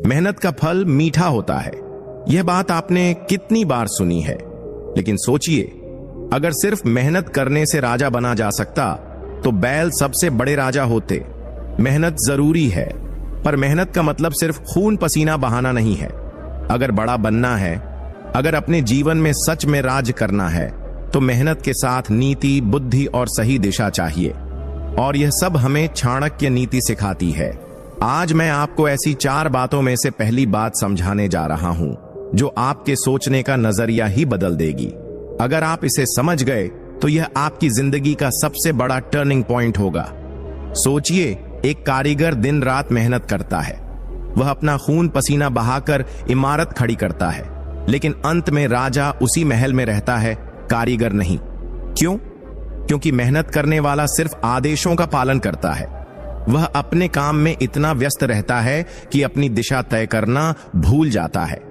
मेहनत का फल मीठा होता है। यह बात आपने कितनी बार सुनी है। लेकिन सोचिए, अगर सिर्फ मेहनत करने से राजा बना जा सकता तो बैल सबसे बड़े राजा होते। मेहनत जरूरी है, पर मेहनत का मतलब सिर्फ खून पसीना बहाना नहीं है। अगर बड़ा बनना है, अगर अपने जीवन में सच में राज करना है, तो मेहनत के साथ नीति, बुद्धि और सही दिशा चाहिए। और यह सब हमें चाणक्य नीति सिखाती है। आज मैं आपको ऐसी 4 बातों में से पहली बात समझाने जा रहा हूं, जो आपके सोचने का नजरिया ही बदल देगी। अगर आप इसे समझ गए तो यह आपकी जिंदगी का सबसे बड़ा टर्निंग पॉइंट होगा। सोचिए, एक कारीगर दिन रात मेहनत करता है। वह अपना खून पसीना बहाकर इमारत खड़ी करता है, लेकिन अंत में राजा उसी महल में रहता है, कारीगर नहीं। क्यों? क्योंकि मेहनत करने वाला सिर्फ आदेशों का पालन करता है। वह अपने काम में इतना व्यस्त रहता है कि अपनी दिशा तय करना भूल जाता है।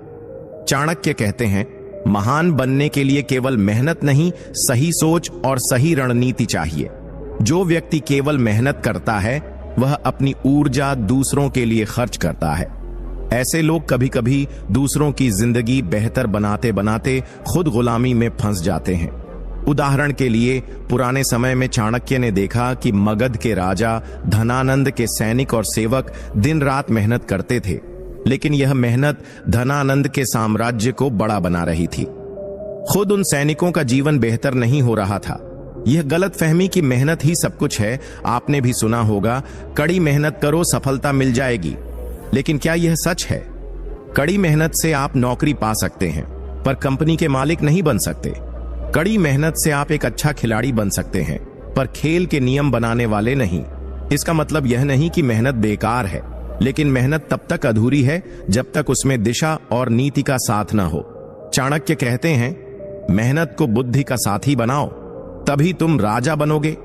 चाणक्य कहते हैं, महान बनने के लिए केवल मेहनत नहीं, सही सोच और सही रणनीति चाहिए। जो व्यक्ति केवल मेहनत करता है, वह अपनी ऊर्जा दूसरों के लिए खर्च करता है। ऐसे लोग कभी कभी दूसरों की जिंदगी बेहतर बनाते बनाते खुद गुलामी में फंस जाते हैं। उदाहरण के लिए, पुराने समय में चाणक्य ने देखा कि मगध के राजा धनानंद के सैनिक और सेवक दिन रात मेहनत करते थे, लेकिन यह मेहनत धनानंद के साम्राज्य को बड़ा बना रही थी। खुद उन सैनिकों का जीवन बेहतर नहीं हो रहा था। यह गलतफहमी कि मेहनत ही सब कुछ है, आपने भी सुना होगा, कड़ी मेहनत करो सफलता मिल जाएगी। लेकिन क्या यह सच है? कड़ी मेहनत से आप नौकरी पा सकते हैं, पर कंपनी के मालिक नहीं बन सकते। कड़ी मेहनत से आप एक अच्छा खिलाड़ी बन सकते हैं, पर खेल के नियम बनाने वाले नहीं। इसका मतलब यह नहीं कि मेहनत बेकार है, लेकिन मेहनत तब तक अधूरी है जब तक उसमें दिशा और नीति का साथ न हो। चाणक्य कहते हैं, मेहनत को बुद्धि का साथी बनाओ, तभी तुम राजा बनोगे।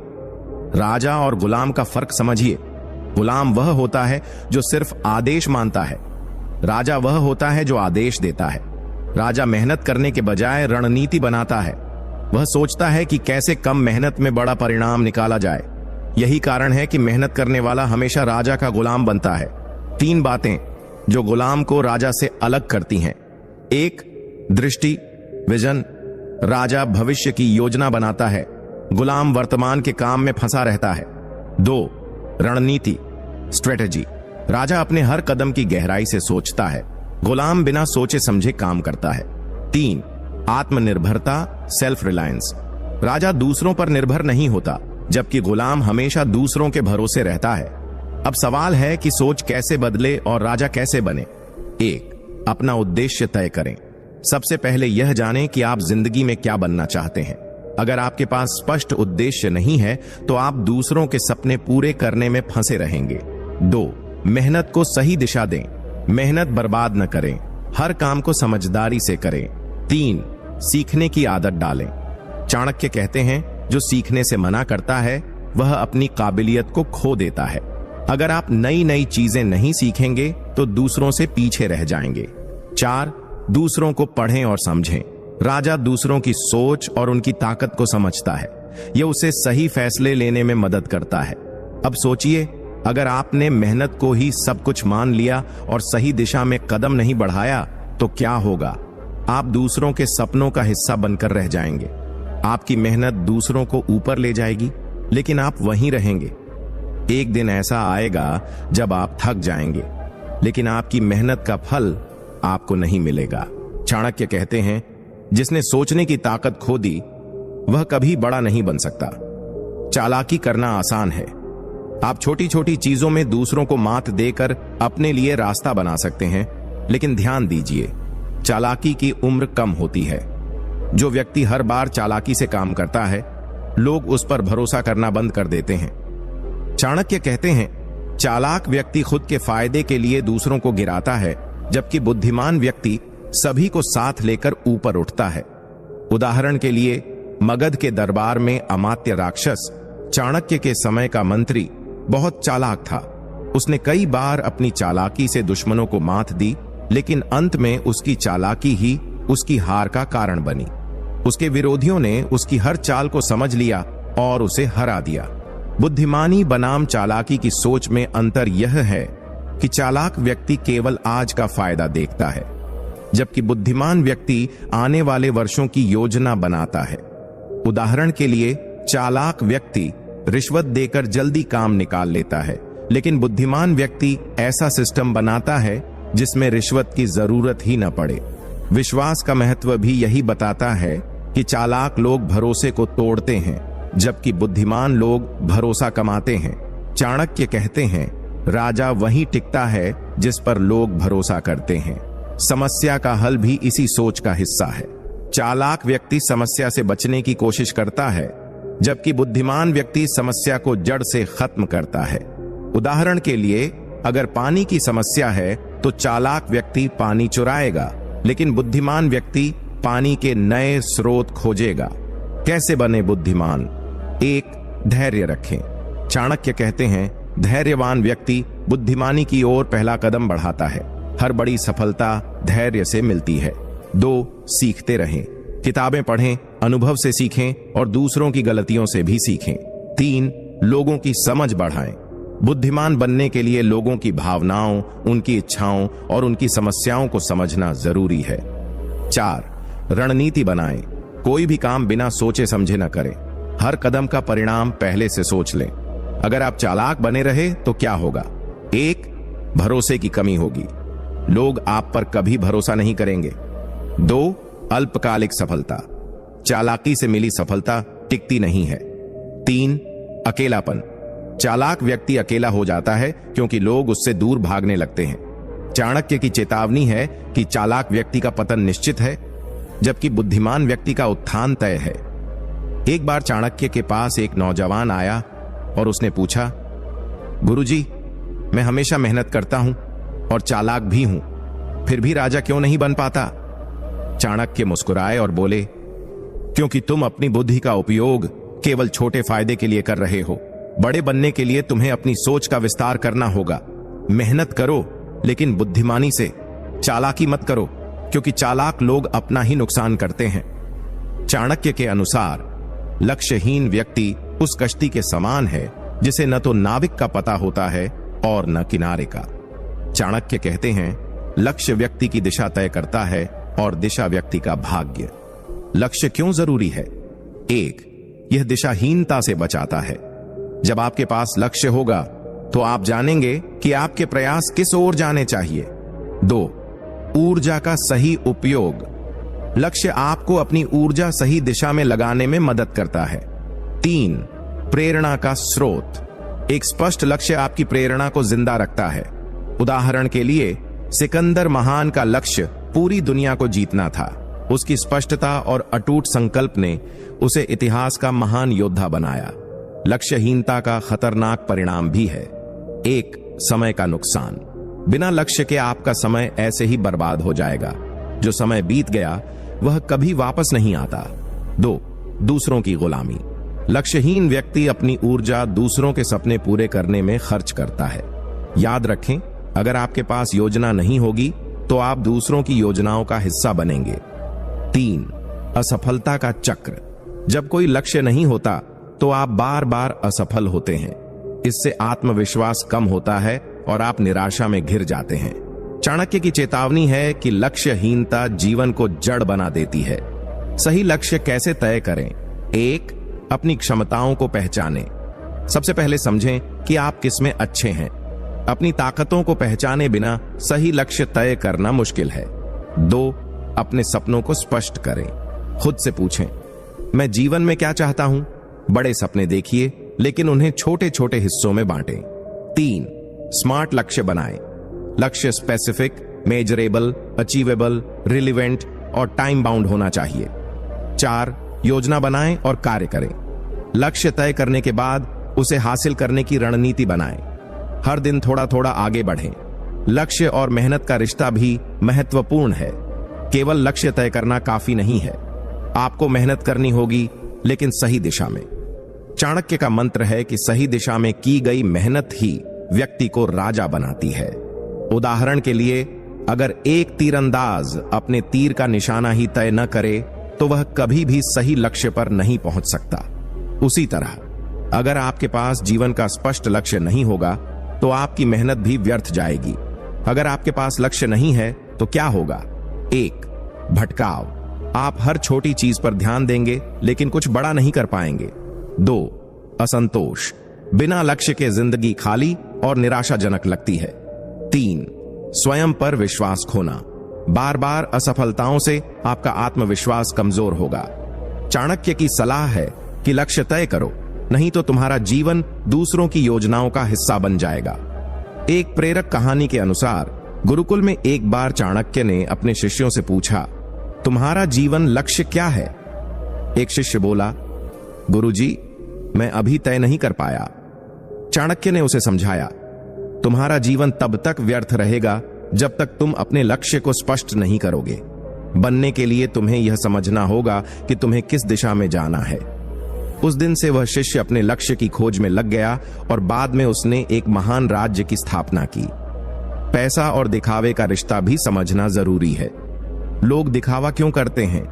राजा और गुलाम का फर्क समझिए। गुलाम वह होता है जो सिर्फ आदेश मानता है, राजा वह होता है जो आदेश देता है। राजा मेहनत करने के बजाय रणनीति बनाता है। वह सोचता है कि कैसे कम मेहनत में बड़ा परिणाम निकाला जाए। यही कारण है कि मेहनत करने वाला हमेशा राजा का गुलाम बनता है। 3 बातें जो गुलाम को राजा से अलग करती हैं। 1. दृष्टि, विजन। राजा भविष्य की योजना बनाता है, गुलाम वर्तमान के काम में फंसा रहता है। 2. रणनीति, स्ट्रेटेजी। राजा अपने हर कदम की गहराई से सोचता है, गुलाम बिना सोचे समझे काम करता है। 3. आत्मनिर्भरता, सेल्फ रिलायंस। राजा दूसरों पर निर्भर नहीं होता, जबकि गुलाम हमेशा दूसरों के भरोसे रहता है। अब सवाल है कि सोच कैसे बदले और राजा कैसे बने। 1. अपना उद्देश्य तय करें। सबसे पहले यह जानें कि आप जिंदगी में क्या बनना चाहते हैं। अगर आपके पास स्पष्ट उद्देश्य नहीं है, तो आप दूसरों के सपने पूरे करने में फंसे रहेंगे। 2. मेहनत को सही दिशा दें। मेहनत बर्बाद न करें, हर काम को समझदारी से करें। 3. सीखने की आदत डालें। चाणक्य कहते हैं, जो सीखने से मना करता है वह अपनी काबिलियत को खो देता है। अगर आप नई नई चीजें नहीं सीखेंगे तो दूसरों से पीछे रह जाएंगे। 4. दूसरों को पढ़ें और समझें। राजा दूसरों की सोच और उनकी ताकत को समझता है। यह उसे सही फैसले लेने में मदद करता है। अब सोचिए, अगर आपने मेहनत को ही सब कुछ मान लिया और सही दिशा में कदम नहीं बढ़ाया तो क्या होगा? आप दूसरों के सपनों का हिस्सा बनकर रह जाएंगे। आपकी मेहनत दूसरों को ऊपर ले जाएगी, लेकिन आप वहीं रहेंगे। एक दिन ऐसा आएगा जब आप थक जाएंगे, लेकिन आपकी मेहनत का फल आपको नहीं मिलेगा। चाणक्य कहते हैं, जिसने सोचने की ताकत खो दी वह कभी बड़ा नहीं बन सकता। चालाकी करना आसान है। आप छोटी छोटी चीजों में दूसरों को मात देकर अपने लिए रास्ता बना सकते हैं, लेकिन ध्यान दीजिए, चालाकी की उम्र कम होती है। जो व्यक्ति हर बार चालाकी से काम करता है, लोग उस पर भरोसा करना बंद कर देते हैं। चाणक्य कहते हैं, चालाक व्यक्ति खुद के फायदे के लिए दूसरों को गिराता है, जबकि बुद्धिमान व्यक्ति सभी को साथ लेकर ऊपर उठता है। उदाहरण के लिए, मगध के दरबार में अमात्य राक्षस, चाणक्य के समय का मंत्री, बहुत चालाक था। उसने कई बार अपनी चालाकी से दुश्मनों को मात दी, लेकिन अंत में उसकी चालाकी ही उसकी हार का कारण बनी। उसके विरोधियों ने उसकी हर चाल को समझ लिया और उसे हरा दिया। बुद्धिमानी बनाम चालाकी की सोच में अंतर यह है कि चालाक व्यक्ति केवल आज का फायदा देखता है, जबकि बुद्धिमान व्यक्ति आने वाले वर्षों की योजना बनाता है। उदाहरण के लिए, चालाक व्यक्ति रिश्वत देकर जल्दी काम निकाल लेता है, लेकिन बुद्धिमान व्यक्ति ऐसा सिस्टम बनाता है जिसमें रिश्वत की जरूरत ही न पड़े। विश्वास का महत्व भी यही बताता है कि चालाक लोग भरोसे को तोड़ते हैं, जबकि बुद्धिमान लोग भरोसा कमाते हैं। चाणक्य कहते हैं, राजा वहीं टिकता है जिस पर लोग भरोसा करते हैं। समस्या का हल भी इसी सोच का हिस्सा है। चालाक व्यक्ति समस्या से बचने की कोशिश करता है, जबकि बुद्धिमान व्यक्ति समस्या को जड़ से खत्म करता है। उदाहरण के लिए, अगर पानी की समस्या है तो चालाक व्यक्ति पानी चुराएगा, लेकिन बुद्धिमान व्यक्ति पानी के नए स्रोत खोजेगा। कैसे बने बुद्धिमान? 1. धैर्य रखें। चाणक्य कहते हैं, धैर्यवान व्यक्ति बुद्धिमानी की ओर पहला कदम बढ़ाता है। हर बड़ी सफलता धैर्य से मिलती है। 2. सीखते रहें। किताबें पढ़ें, अनुभव से सीखें और दूसरों की गलतियों से भी सीखें। 3. लोगों की समझ बढ़ाएं। बुद्धिमान बनने के लिए लोगों की भावनाओं, उनकी इच्छाओं और उनकी समस्याओं को समझना जरूरी है। 4. रणनीति बनाएं। कोई भी काम बिना सोचे समझे न करें। हर कदम का परिणाम पहले से सोच लें। अगर आप चालाक बने रहे तो क्या होगा? 1. भरोसे की कमी होगी, लोग आप पर कभी भरोसा नहीं करेंगे। 2. अल्पकालिक सफलता, चालाकी से मिली सफलता टिकती नहीं है। 3. अकेलापन, चालाक व्यक्ति अकेला हो जाता है क्योंकि लोग उससे दूर भागने लगते हैं। चाणक्य की चेतावनी है कि चालाक व्यक्ति का पतन निश्चित है, जबकि बुद्धिमान व्यक्ति का उत्थान तय है। एक बार चाणक्य के पास एक नौजवान आया और उसने पूछा, गुरुजी, मैं हमेशा मेहनत करता हूं और चालाक भी हूं, फिर भी राजा क्यों नहीं बन पाता? चाणक्य मुस्कुराए और बोले, क्योंकि तुम अपनी बुद्धि का उपयोग केवल छोटे फायदे के लिए कर रहे हो। बड़े बनने के लिए तुम्हें अपनी सोच का विस्तार करना होगा। मेहनत करो, लेकिन बुद्धिमानी से। चालाकी मत करो, क्योंकि चालाक लोग अपना ही नुकसान करते हैं। चाणक्य के अनुसार लक्ष्यहीन व्यक्ति उस कश्ती के समान है जिसे न तो नाविक का पता होता है और न किनारे का। चाणक्य कहते हैं, लक्ष्य व्यक्ति की दिशा तय करता है और दिशा व्यक्ति का भाग्य। लक्ष्य क्यों जरूरी है? 1. यह दिशाहीनता से बचाता है। जब आपके पास लक्ष्य होगा तो आप जानेंगे कि आपके प्रयास किस ओर जाने चाहिए। 2. ऊर्जा का सही उपयोग, लक्ष्य आपको अपनी ऊर्जा सही दिशा में लगाने में मदद करता है। 3. प्रेरणा का स्रोत, एक स्पष्ट लक्ष्य आपकी प्रेरणा को जिंदा रखता है। उदाहरण के लिए, सिकंदर महान का लक्ष्य पूरी दुनिया को जीतना था। उसकी स्पष्टता और अटूट संकल्प ने उसे इतिहास का महान योद्धा बनाया। लक्ष्यहीनता का खतरनाक परिणाम भी है। 1. समय का नुकसान, बिना लक्ष्य के आपका समय ऐसे ही बर्बाद हो जाएगा। जो समय बीत गया वह कभी वापस नहीं आता। 2. दूसरों की गुलामी, लक्ष्यहीन व्यक्ति अपनी ऊर्जा दूसरों के सपने पूरे करने में खर्च करता है। याद रखें, अगर आपके पास योजना नहीं होगी तो आप दूसरों की योजनाओं का हिस्सा बनेंगे। 3. असफलता का चक्र, जब कोई लक्ष्य नहीं होता तो आप बार बार असफल होते हैं। इससे आत्मविश्वास कम होता है और आप निराशा में घिर जाते हैं। चाणक्य की चेतावनी है कि लक्ष्यहीनता जीवन को जड़ बना देती है। सही लक्ष्य कैसे तय करें? 1. अपनी क्षमताओं को पहचानें। सबसे पहले समझें कि आप किसमें अच्छे हैं। अपनी ताकतों को पहचाने बिना सही लक्ष्य तय करना मुश्किल है। 2. अपने सपनों को स्पष्ट करें। खुद से पूछें, मैं जीवन में क्या चाहता हूं? बड़े सपने देखिए, लेकिन उन्हें छोटे छोटे हिस्सों में बांटें। 3. स्मार्ट लक्ष्य बनाएं। लक्ष्य स्पेसिफिक, मेजरेबल, अचीवेबल, रिलेवेंट और टाइम बाउंड होना चाहिए। 4. योजना बनाएं और कार्य करें। लक्ष्य तय करने के बाद उसे हासिल करने की रणनीति बनाएं। हर दिन थोड़ा थोड़ा आगे बढ़ें। लक्ष्य और मेहनत का रिश्ता भी महत्वपूर्ण है। केवल लक्ष्य तय करना काफी नहीं है, आपको मेहनत करनी होगी, लेकिन सही दिशा में। चाणक्य का मंत्र है कि सही दिशा में की गई मेहनत ही व्यक्ति को राजा बनाती है। उदाहरण के लिए, अगर एक तीरंदाज अपने तीर का निशाना ही तय न करे तो वह कभी भी सही लक्ष्य पर नहीं पहुंच सकता। उसी तरह, अगर आपके पास जीवन का स्पष्ट लक्ष्य नहीं होगा तो आपकी मेहनत भी व्यर्थ जाएगी। अगर आपके पास लक्ष्य नहीं है तो क्या होगा? 1. भटकाव, आप हर छोटी चीज पर ध्यान देंगे लेकिन कुछ बड़ा नहीं कर पाएंगे। 2. असंतोष, बिना लक्ष्य के जिंदगी खाली और निराशाजनक लगती है। 3. स्वयं पर विश्वास खोना, बार बार असफलताओं से आपका आत्मविश्वास कमजोर होगा। चाणक्य की सलाह है कि लक्ष्य तय करो, नहीं तो तुम्हारा जीवन दूसरों की योजनाओं का हिस्सा बन जाएगा। एक प्रेरक कहानी के अनुसार गुरुकुल में एक बार चाणक्य ने अपने शिष्यों से पूछा, तुम्हारा जीवन लक्ष्य क्या है? एक शिष्य बोला, गुरुजी, मैं अभी तय नहीं कर पाया। चाणक्य ने उसे समझाया, तुम्हारा जीवन तब तक व्यर्थ रहेगा जब तक तुम अपने लक्ष्य को स्पष्ट नहीं करोगे। बनने के लिए तुम्हें यह समझना होगा कि तुम्हें किस दिशा में जाना है। उस दिन से वह शिष्य अपने लक्ष्य की खोज में लग गया और बाद में उसने एक महान राज्य की स्थापना की। पैसा और दिखावे का रिश्ता भी समझना जरूरी है। लोग दिखावा क्यों करते हैं?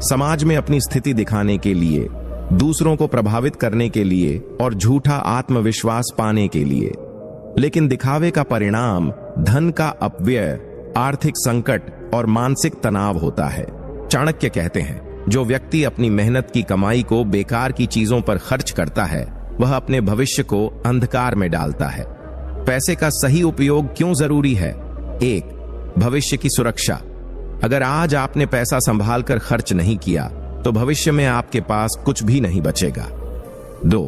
समाज में अपनी स्थिति दिखाने के लिए, दूसरों को प्रभावित करने के लिए और झूठा आत्मविश्वास पाने के लिए। लेकिन दिखावे का परिणाम धन का अपव्यय, आर्थिक संकट और मानसिक तनाव होता है। चाणक्य कहते हैं, जो व्यक्ति अपनी मेहनत की कमाई को बेकार की चीजों पर खर्च करता है, वह अपने भविष्य को अंधकार में डालता है। पैसे का सही उपयोग क्यों जरूरी है? 1. भविष्य की सुरक्षा, अगर आज आपने पैसा संभाल कर खर्च नहीं किया तो भविष्य में आपके पास कुछ भी नहीं बचेगा। 2.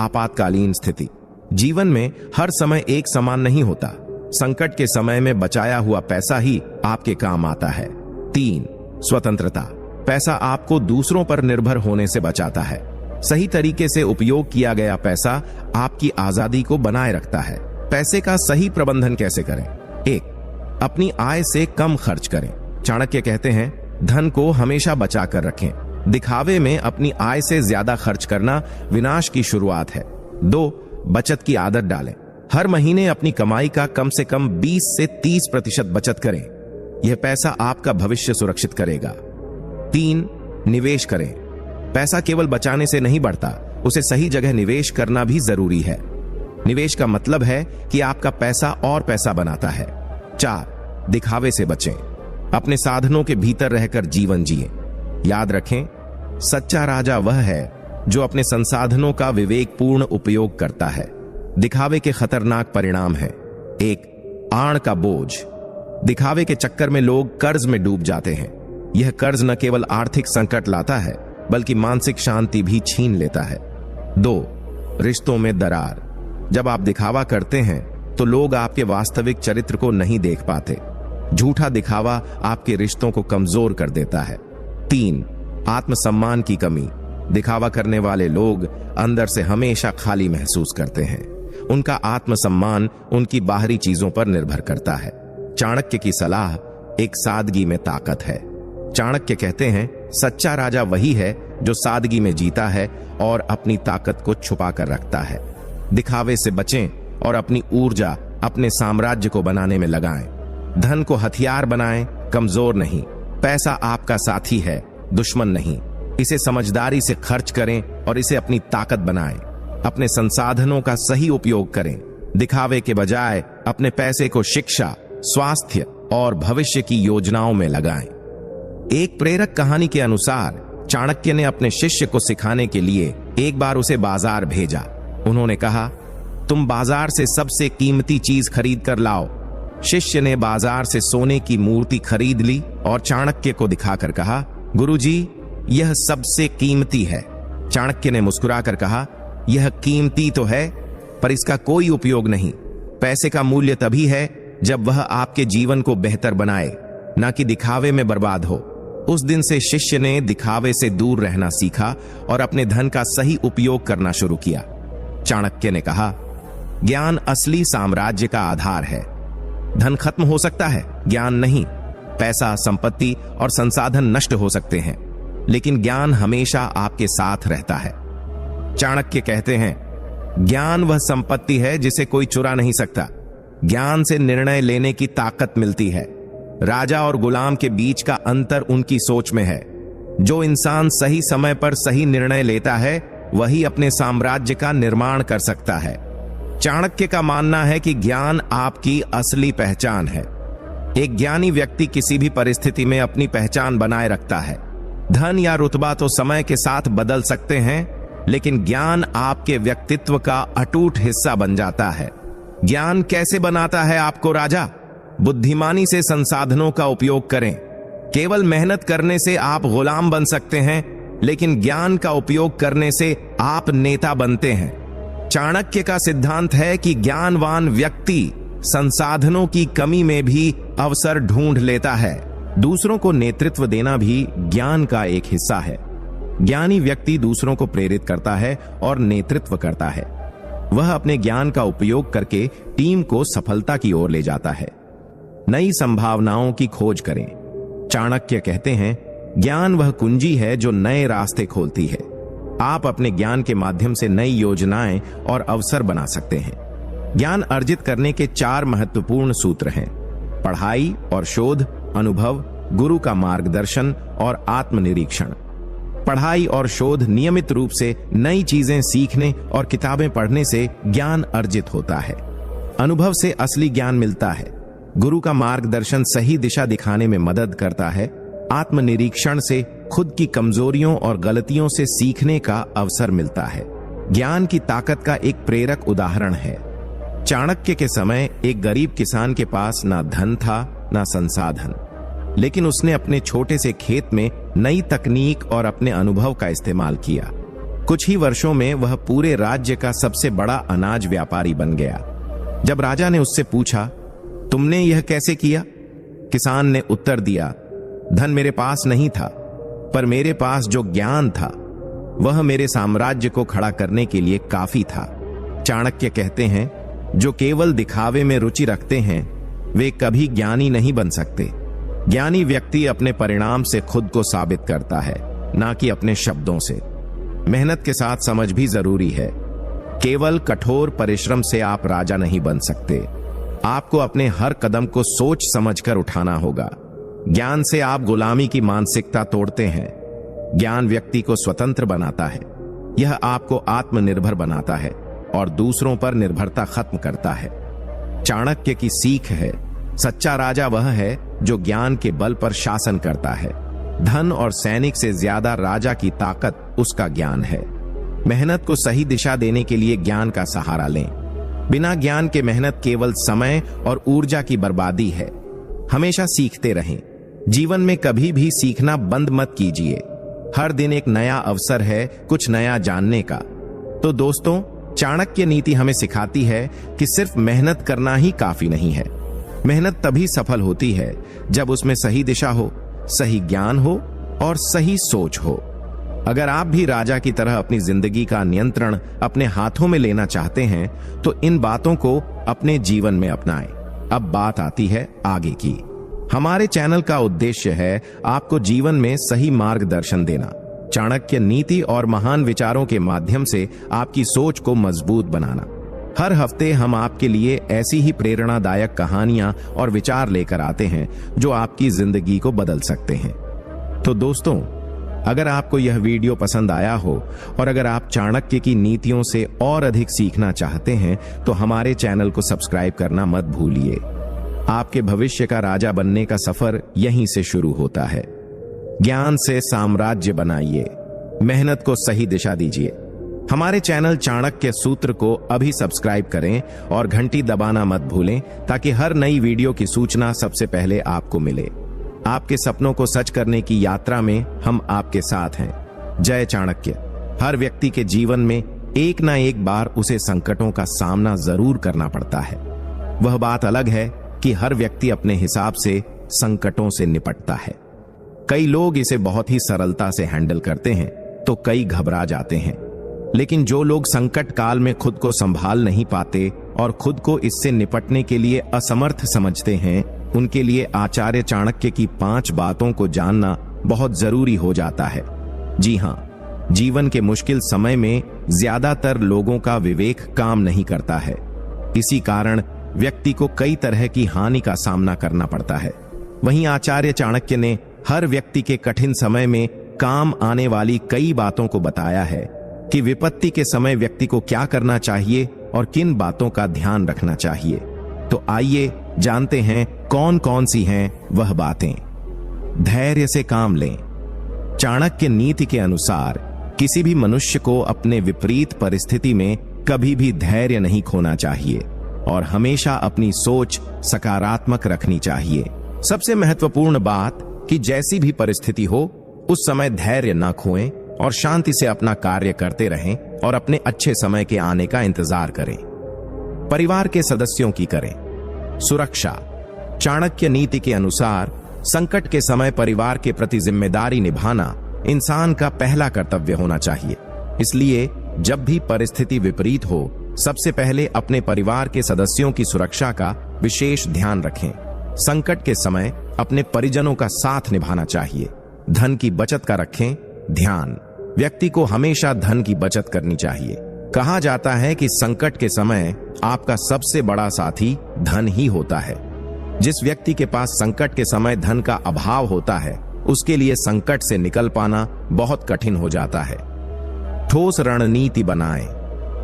आपातकालीन स्थिति, जीवन में हर समय एक समान नहीं होता। संकट के समय में बचाया हुआ पैसा ही आपके काम आता है। 3. स्वतंत्रता, पैसा आपको दूसरों पर निर्भर होने से बचाता है। सही तरीके से उपयोग किया गया पैसा आपकी आजादी को बनाए रखता है। पैसे का सही प्रबंधन कैसे करें? 1. अपनी आय से कम खर्च करें। चाणक्य कहते हैं, धन को हमेशा बचा कर रखें। दिखावे में अपनी आय से ज्यादा खर्च करना विनाश की शुरुआत है। 2. बचत की आदत डालें। हर महीने अपनी कमाई का कम से कम 20 से 30% बचत करें। यह पैसा आपका भविष्य सुरक्षित करेगा। 3. निवेश करें। पैसा केवल बचाने से नहीं बढ़ता, उसे सही जगह निवेश करना भी जरूरी है। निवेश का मतलब है कि आपका पैसा और पैसा बनाता है। 4. दिखावे से बचें। अपने साधनों के भीतर रहकर जीवन जिए। याद रखें, सच्चा राजा वह है जो अपने संसाधनों का विवेकपूर्ण उपयोग करता है। दिखावे के खतरनाक परिणाम है। 1. आड़ का बोझ, दिखावे के चक्कर में लोग कर्ज में डूब जाते हैं। यह कर्ज न केवल आर्थिक संकट लाता है बल्कि मानसिक शांति भी छीन लेता है। 2. रिश्तों में दरार, जब आप दिखावा करते हैं तो लोग आपके वास्तविक चरित्र को नहीं देख पाते। झूठा दिखावा आपके रिश्तों को कमजोर कर देता है। 3. आत्मसम्मान की कमी, दिखावा करने वाले लोग अंदर से हमेशा खाली महसूस करते हैं। उनका आत्मसम्मान उनकी बाहरी चीजों पर निर्भर करता है। चाणक्य की सलाह, एक सादगी में ताकत है। चाणक्य कहते हैं, सच्चा राजा वही है जो सादगी में जीता है और अपनी ताकत को छुपा कर रखता है। दिखावे से बचें और अपनी ऊर्जा अपने साम्राज्य को बनाने में लगाएं। धन को हथियार बनाएं, कमजोर नहीं। पैसा आपका साथी है, दुश्मन नहीं। इसे समझदारी से खर्च करें और इसे अपनी ताकत बनाएं। अपने संसाधनों का सही उपयोग करें। दिखावे के बजाय अपने पैसे को शिक्षा, स्वास्थ्य और भविष्य की योजनाओं में लगाएं। एक प्रेरक कहानी के अनुसार चाणक्य ने अपने शिष्य को सिखाने के लिए एक बार उसे बाजार भेजा। उन्होंने कहा, तुम बाजार से सबसे कीमती चीज खरीद कर लाओ। शिष्य ने बाजार से सोने की मूर्ति खरीद ली और चाणक्य को दिखाकर कहा, गुरुजी, यह सबसे कीमती है। चाणक्य ने मुस्कुराकर कहा, यह कीमती तो है पर इसका कोई उपयोग नहीं। पैसे का मूल्य तभी है जब वह आपके जीवन को बेहतर बनाए, ना कि दिखावे में बर्बाद हो। उस दिन से शिष्य ने दिखावे से दूर रहना सीखा और अपने धन का सही उपयोग करना शुरू किया। चाणक्य ने कहा, ज्ञान असली साम्राज्य का आधार है। धन खत्म हो सकता है, ज्ञान नहीं। पैसा, संपत्ति और संसाधन नष्ट हो सकते हैं, लेकिन ज्ञान हमेशा आपके साथ रहता है। चाणक्य कहते हैं, ज्ञान वह संपत्ति है जिसे कोई चुरा नहीं सकता। ज्ञान से निर्णय लेने की ताकत मिलती है। राजा और गुलाम के बीच का अंतर उनकी सोच में है। जो इंसान सही समय पर सही निर्णय लेता है वही अपने साम्राज्य का निर्माण कर सकता है। चाणक्य का मानना है कि ज्ञान आपकी असली पहचान है। एक ज्ञानी व्यक्ति किसी भी परिस्थिति में अपनी पहचान बनाए रखता है। धन या रुतबा तो समय के साथ बदल सकते हैं, लेकिन ज्ञान आपके व्यक्तित्व का अटूट हिस्सा बन जाता है। ज्ञान कैसे बनाता है आपको राजा? बुद्धिमानी से संसाधनों का उपयोग करें। केवल मेहनत करने से आप गुलाम बन सकते हैं, लेकिन ज्ञान का उपयोग करने से आप नेता बनते हैं। चाणक्य का सिद्धांत है कि ज्ञानवान व्यक्ति संसाधनों की कमी में भी अवसर ढूंढ लेता है। दूसरों को नेतृत्व देना भी ज्ञान का एक हिस्सा है। ज्ञानी व्यक्ति दूसरों को प्रेरित करता है और नेतृत्व करता है। वह अपने ज्ञान का उपयोग करके टीम को सफलता की ओर ले जाता है। नई संभावनाओं की खोज करें। चाणक्य कहते हैं, ज्ञान वह कुंजी है जो नए रास्ते खोलती है। आप अपने ज्ञान के माध्यम से नई योजनाएं और अवसर बना सकते हैं। ज्ञान अर्जित करने के 4 महत्वपूर्ण सूत्र हैं: पढ़ाई और शोध, अनुभव, गुरु का मार्गदर्शन और आत्मनिरीक्षण। पढ़ाई और शोध नियमित रूप से नई चीजें सीखने और किताबें पढ़ने से ज्ञान अर्जित होता है। अनुभव से असली ज्ञान मिलता है। गुरु का मार्गदर्शन सही दिशा दिखाने में मदद करता है। आत्मनिरीक्षण से खुद की कमजोरियों और गलतियों से सीखने का अवसर मिलता है। ज्ञान की ताकत का एक प्रेरक उदाहरण है। चाणक्य के समय एक गरीब किसान के पास ना धन था ना संसाधन, लेकिन उसने अपने छोटे से खेत में नई तकनीक और अपने अनुभव का इस्तेमाल किया। कुछ ही वर्षों में वह पूरे राज्य का सबसे बड़ा अनाज व्यापारी बन गया। जब राजा ने उससे पूछा, तुमने यह कैसे किया? किसान ने उत्तर दिया, धन मेरे पास नहीं था, पर मेरे पास जो ज्ञान था वह मेरे साम्राज्य को खड़ा करने के लिए काफी था। चाणक्य कहते हैं, जो केवल दिखावे में रुचि रखते हैं वे कभी ज्ञानी नहीं बन सकते। ज्ञानी व्यक्ति अपने परिणाम से खुद को साबित करता है, ना कि अपने शब्दों से। मेहनत के साथ समझ भी जरूरी है। केवल कठोर परिश्रम से आप राजा नहीं बन सकते। आपको अपने हर कदम को सोच समझकर उठाना होगा। ज्ञान से आप गुलामी की मानसिकता तोड़ते हैं। ज्ञान व्यक्ति को स्वतंत्र बनाता है। यह आपको आत्मनिर्भर बनाता है और दूसरों पर निर्भरता खत्म करता है। चाणक्य की सीख है, सच्चा राजा वह है जो ज्ञान के बल पर शासन करता है। धन और सैनिक से ज्यादा राजा की ताकत उसका ज्ञान है। मेहनत को सही दिशा देने के लिए ज्ञान का सहारा लें। बिना ज्ञान के मेहनत केवल समय और ऊर्जा की बर्बादी है। हमेशा सीखते रहें। जीवन में कभी भी सीखना बंद मत कीजिए। हर दिन एक नया अवसर है कुछ नया जानने का। तो दोस्तों, चाणक्य नीति हमें सिखाती है कि सिर्फ मेहनत करना ही काफी नहीं है। मेहनत तभी सफल होती है जब उसमें सही दिशा हो, सही ज्ञान हो और सही सोच हो। अगर आप भी राजा की तरह अपनी जिंदगी का नियंत्रण अपने हाथों में लेना चाहते हैं तो इन बातों को अपने जीवन में अपनाएं। अब बात आती है आगे की। हमारे चैनल का उद्देश्य है आपको जीवन में सही मार्गदर्शन देना। चाणक्य नीति और महान विचारों के माध्यम से आपकी सोच को मजबूत बनाना। हर हफ्ते हम आपके लिए ऐसी ही प्रेरणादायक कहानियां और विचार लेकर आते हैं जो आपकी जिंदगी को बदल सकते हैं। तो दोस्तों, अगर आपको यह वीडियो पसंद आया हो और अगर आप चाणक्य की नीतियों से और अधिक सीखना चाहते हैं तो हमारे चैनल को सब्सक्राइब करना मत भूलिए। आपके भविष्य का राजा बनने का सफर यहीं से शुरू होता है। ज्ञान से साम्राज्य बनाइए, मेहनत को सही दिशा दीजिए। हमारे चैनल चाणक्य सूत्र को अभी सब्सक्राइब करें और घंटी दबाना मत भूलें ताकि हर नई वीडियो की सूचना सबसे पहले आपको मिले। आपके सपनों को सच करने की यात्रा में हम आपके साथ हैं। जय चाणक्य। हर व्यक्ति के जीवन में एक ना एक बार उसे संकटों का सामना जरूर करना पड़ता है। वह बात अलग है कि हर व्यक्ति अपने हिसाब से संकटों से निपटता है। कई लोग इसे बहुत ही सरलता से हैंडल करते हैं तो कई घबरा जाते हैं। लेकिन जो लोग संकट काल में खुद को संभाल नहीं पाते और खुद को इससे निपटने के लिए असमर्थ समझते हैं, उनके लिए आचार्य चाणक्य की 5 बातों को जानना बहुत जरूरी हो जाता है। जी हाँ, जीवन के मुश्किल समय में ज्यादातर लोगों का विवेक काम नहीं करता है। इसी कारण व्यक्ति को कई तरह की हानि का सामना करना पड़ता है। वहीं आचार्य चाणक्य ने हर व्यक्ति के कठिन समय में काम आने वाली कई बातों को बताया है कि विपत्ति के समय व्यक्ति को क्या करना चाहिए और किन बातों का ध्यान रखना चाहिए। तो आइए जानते हैं कौन कौन सी हैं वह बातें। धैर्य से काम लें। चाणक्य नीति के अनुसार किसी भी मनुष्य को अपने विपरीत परिस्थिति में कभी भी धैर्य नहीं खोना चाहिए और हमेशा अपनी सोच सकारात्मक रखनी चाहिए। सबसे महत्वपूर्ण बात कि जैसी भी परिस्थिति हो उस समय धैर्य न खोएं और शांति से अपना कार्य करते रहें और अपने अच्छे समय के आने का इंतजार करें। परिवार के सदस्यों की करें सुरक्षा। चाणक्य नीति के अनुसार संकट के समय परिवार के प्रति जिम्मेदारी निभाना इंसान का पहला कर्तव्य होना चाहिए। इसलिए जब भी परिस्थिति विपरीत हो सबसे पहले अपने परिवार के सदस्यों की सुरक्षा का विशेष ध्यान रखें। संकट के समय अपने परिजनों का साथ निभाना चाहिए। धन की बचत का रखें ध्यान। व्यक्ति को हमेशा धन की बचत करनी चाहिए। कहा जाता है कि संकट के समय आपका सबसे बड़ा साथी धन ही होता है। जिस व्यक्ति के पास संकट के समय धन का अभाव होता है उसके लिए संकट से निकल पाना बहुत कठिन हो जाता है। ठोस रणनीति बनाएं।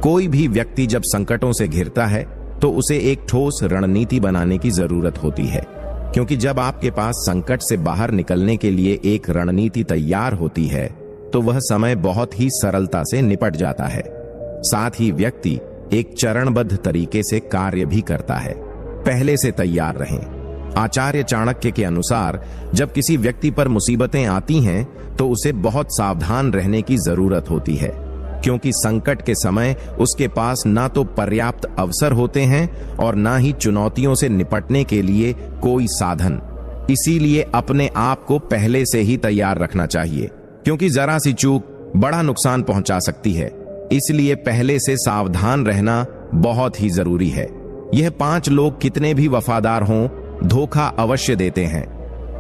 कोई भी व्यक्ति जब संकटों से घिरता है तो उसे एक ठोस रणनीति बनाने की जरूरत होती है, क्योंकि जब आपके पास संकट से बाहर निकलने के लिए एक रणनीति तैयार होती है तो वह समय बहुत ही सरलता से निपट जाता है। साथ ही व्यक्ति एक चरणबद्ध तरीके से कार्य भी करता है। पहले से तैयार रहें। आचार्य चाणक्य के अनुसार जब किसी व्यक्ति पर मुसीबतें आती हैं तो उसे बहुत सावधान रहने की जरूरत होती है, क्योंकि संकट के समय उसके पास ना तो पर्याप्त अवसर होते हैं और ना ही चुनौतियों से निपटने के लिए कोई साधन। इसीलिए अपने आप को पहले से ही तैयार रखना चाहिए, क्योंकि जरा सी चूक बड़ा नुकसान पहुंचा सकती है। इसलिए पहले से सावधान रहना बहुत ही जरूरी है। यह 5 लोग कितने भी वफादार हों धोखा अवश्य देते हैं।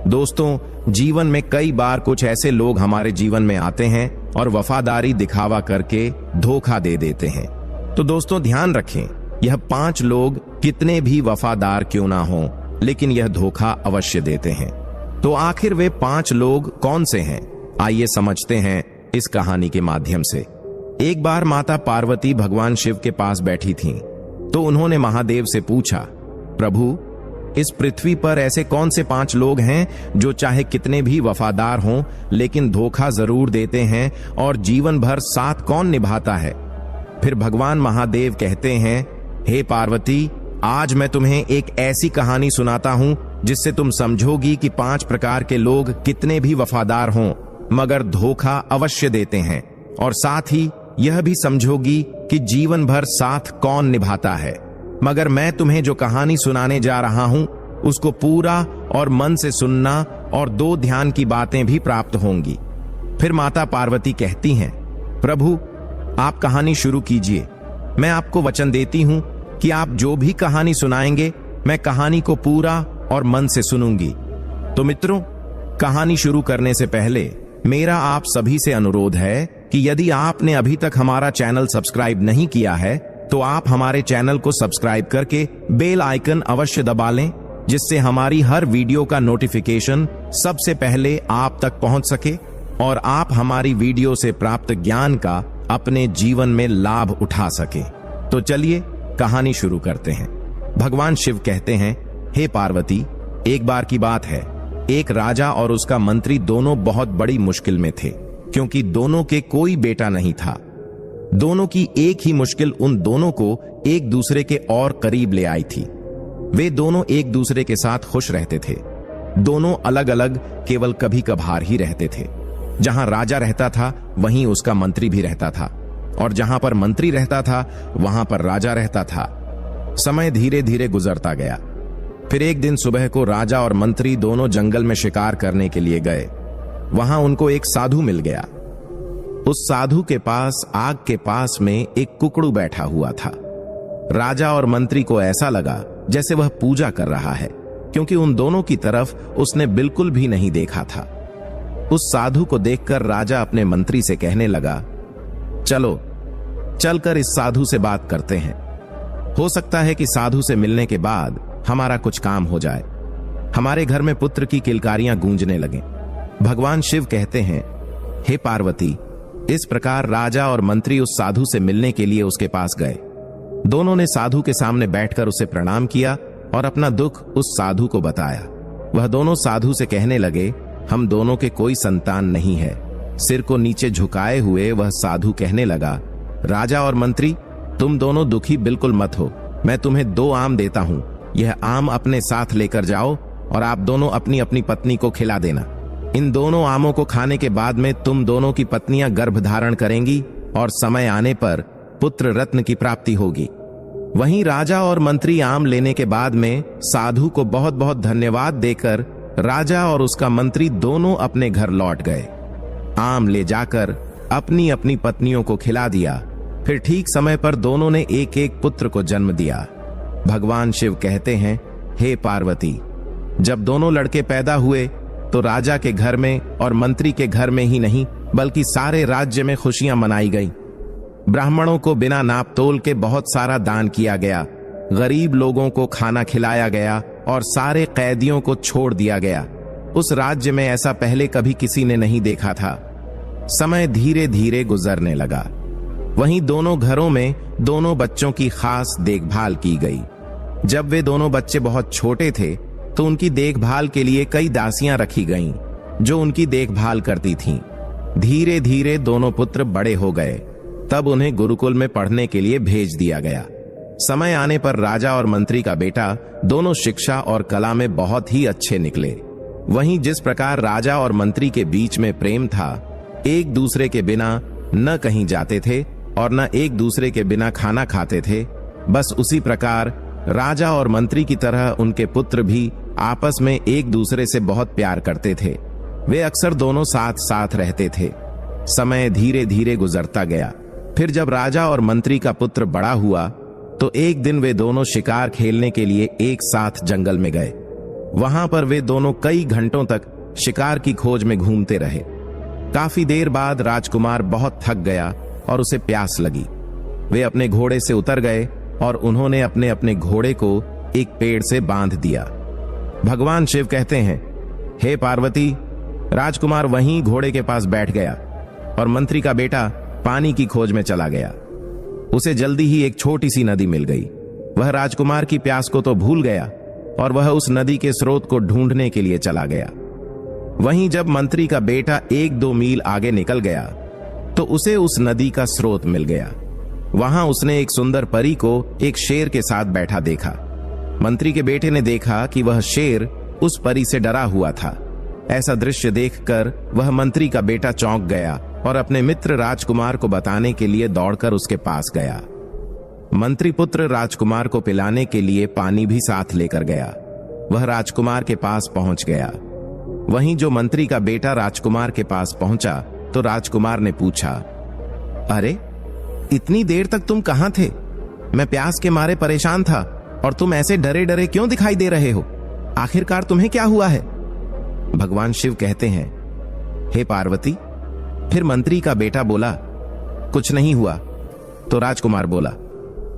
दोस्तों, जीवन में कई बार कुछ ऐसे लोग हमारे जीवन में आते हैं और वफादारी दिखावा करके धोखा दे देते हैं। तो दोस्तों ध्यान रखें, यह 5 लोग कितने भी वफादार क्यों ना हों, लेकिन यह धोखा अवश्य देते हैं। तो आखिर वे 5 लोग कौन से हैं? आइए समझते हैं इस कहानी के माध्यम से। एक बार माता पार्वती भगवान शिव के पास बैठी थीं, तो उन्होंने महादेव से पूछा, प्रभु, इस पृथ्वी पर ऐसे कौन से 5 लोग हैं जो चाहे कितने भी वफादार हों लेकिन धोखा जरूर देते हैं, और जीवन भर साथ कौन निभाता है? फिर भगवान महादेव कहते हैं, हे पार्वती, आज मैं तुम्हें एक ऐसी कहानी सुनाता हूं जिससे तुम समझोगी कि 5 प्रकार के लोग कितने भी वफादार हों मगर धोखा अवश्य देते हैं, और साथ ही यह भी समझोगी कि जीवन भर साथ कौन निभाता है। मगर मैं तुम्हें जो कहानी सुनाने जा रहा हूं उसको पूरा और मन से सुनना, और 2 ध्यान की बातें भी प्राप्त होंगी। फिर माता पार्वती कहती हैं, प्रभु, आप कहानी शुरू कीजिए। मैं आपको वचन देती हूं कि आप जो भी कहानी सुनाएंगे मैं कहानी को पूरा और मन से सुनूंगी। तो मित्रों, कहानी शुरू करने से पहले मेरा आप सभी से अनुरोध है कि यदि आपने अभी तक हमारा चैनल सब्सक्राइब नहीं किया है तो आप हमारे चैनल को सब्सक्राइब करके बेल आइकन अवश्य दबा लें, जिससे हमारी हर वीडियो का नोटिफिकेशन सबसे पहले आप तक पहुंच सके और आप हमारी वीडियो से प्राप्त ज्ञान का अपने जीवन में लाभ उठा सके। तो चलिए कहानी शुरू करते हैं। भगवान शिव कहते हैं, हे पार्वती, एक बार की बात है, एक राजा और उसका मंत्री दोनों बहुत बड़ी मुश्किल में थे, क्योंकि दोनों के कोई बेटा नहीं था। दोनों की एक ही मुश्किल उन दोनों को एक दूसरे के और करीब ले आई थी। वे दोनों एक दूसरे के साथ खुश रहते थे। दोनों अलग अलग केवल कभी कभार ही रहते थे। जहां राजा रहता था वहीं उसका मंत्री भी रहता था, और जहां पर मंत्री रहता था वहां पर राजा रहता था। समय धीरे धीरे गुजरता गया। फिर एक दिन सुबह को राजा और मंत्री दोनों जंगल में शिकार करने के लिए गए। वहां उनको एक साधु मिल गया। उस साधु के पास आग के पास में एक कुकड़ू बैठा हुआ था। राजा और मंत्री को ऐसा लगा जैसे वह पूजा कर रहा है, क्योंकि उन दोनों की तरफ उसने बिल्कुल भी नहीं देखा था। उस साधु को देखकर राजा अपने मंत्री से कहने लगा, चलो चलकर इस साधु से बात करते हैं। हो सकता है कि साधु से मिलने के बाद हमारा कुछ काम हो जाए। हमारे घर में पुत्र की किलकारियां गूंजने लगें। भगवान शिव कहते हैं, हे पार्वती, इस प्रकार राजा और मंत्री उस साधु से मिलने के लिए उसके पास गए। दोनों ने साधु के सामने बैठकर उसे प्रणाम किया और अपना दुख उस साधु को बताया। वह दोनों साधु से कहने लगे, हम दोनों के कोई संतान नहीं है। सिर को नीचे झुकाए हुए वह साधु कहने लगा, राजा और मंत्री, तुम दोनों दुखी बिल्कुल मत हो। मैं तुम्हें 2 आम देता हूं। यह आम अपने साथ लेकर जाओ और आप दोनों अपनी अपनी पत्नी को खिला देना। इन दोनों आमों को खाने के बाद में तुम दोनों की पत्नियां गर्भ धारण करेंगी और समय आने पर पुत्र रत्न की प्राप्ति होगी। वहीं राजा और मंत्री आम लेने के बाद में साधु को बहुत बहुत धन्यवाद देकर राजा और उसका मंत्री दोनों अपने घर लौट गए। आम ले जाकर अपनी अपनी पत्नियों को खिला दिया। फिर ठीक समय पर दोनों ने एक एक पुत्र को जन्म दिया। भगवान शिव कहते हैं, हे पार्वती, जब दोनों लड़के पैदा हुए तो राजा के घर में और मंत्री के घर में ही नहीं बल्कि सारे राज्य में खुशियां मनाई गईं। ब्राह्मणों को बिना नाप तोल के बहुत सारा दान किया गया, गरीब लोगों को खाना खिलाया गया और सारे कैदियों को छोड़ दिया गया। उस राज्य में ऐसा पहले कभी किसी ने नहीं देखा था। समय धीरे धीरे गुजरने लगा। वहीं दोनों घरों में दोनों बच्चों की खास देखभाल की गई। जब वे दोनों बच्चे बहुत छोटे थे तो उनकी देखभाल के लिए कई दासियां रखी गईं, जो उनकी देखभाल करती थीं। धीरे धीरे दोनों पुत्र बड़े हो गए। तब उन्हें गुरुकुल में पढ़ने के लिए भेज दिया गया। समय आने पर राजा और मंत्री का बेटा दोनों शिक्षा और कला में बहुत ही अच्छे निकले। वहीं जिस प्रकार राजा और मंत्री के बीच में प्रेम था, एक दूसरे के बिना न कहीं जाते थे और न एक दूसरे के बिना खाना खाते थे, बस उसी प्रकार राजा और मंत्री की तरह उनके पुत्र भी आपस में एक दूसरे से बहुत प्यार करते थे। वे अक्सर दोनों साथ साथ रहते थे। समय धीरे धीरे गुजरता गया। फिर जब राजा और मंत्री का पुत्र बड़ा हुआ तो एक दिन वे दोनों शिकार खेलने के लिए एक साथ जंगल में गए। वहां पर वे दोनों कई घंटों तक शिकार की खोज में घूमते रहे। काफी देर बाद राजकुमार बहुत थक गया और उसे प्यास लगी। वे अपने घोड़े से उतर गए और उन्होंने अपने अपने घोड़े को एक पेड़ से बांध दिया। भगवान शिव कहते हैं, हे पार्वती, राजकुमार वहीं घोड़े के पास बैठ गया और मंत्री का बेटा पानी की खोज में चला गया। उसे जल्दी ही एक छोटी सी नदी मिल गई। वह राजकुमार की प्यास को तो भूल गया और वह उस नदी के स्रोत को ढूंढने के लिए चला गया। वहीं जब मंत्री का बेटा 1-2 मील आगे निकल गया तो उसे उस नदी का स्रोत मिल गया। वहां उसने एक सुंदर परी को एक शेर के साथ बैठा देखा। मंत्री के बेटे ने देखा कि वह शेर उस परी से डरा हुआ था। ऐसा दृश्य देखकर वह मंत्री का बेटा चौंक गया और अपने मित्र राजकुमार को बताने के लिए दौड़कर उसके पास गया। मंत्री पुत्र राजकुमार को पिलाने के लिए पानी भी साथ लेकर गया। वह राजकुमार के पास पहुंच गया। वहीं जो मंत्री का बेटा राजकुमार के पास पहुंचा तो राजकुमार ने पूछा, अरे इतनी देर तक तुम कहां थे? मैं प्यास के मारे परेशान था और तुम ऐसे डरे डरे क्यों दिखाई दे रहे हो? आखिरकार तुम्हें क्या हुआ है? भगवान शिव कहते हैं, हे पार्वती। फिर मंत्री का बेटा बोला, कुछ नहीं हुआ। तो राजकुमार बोला,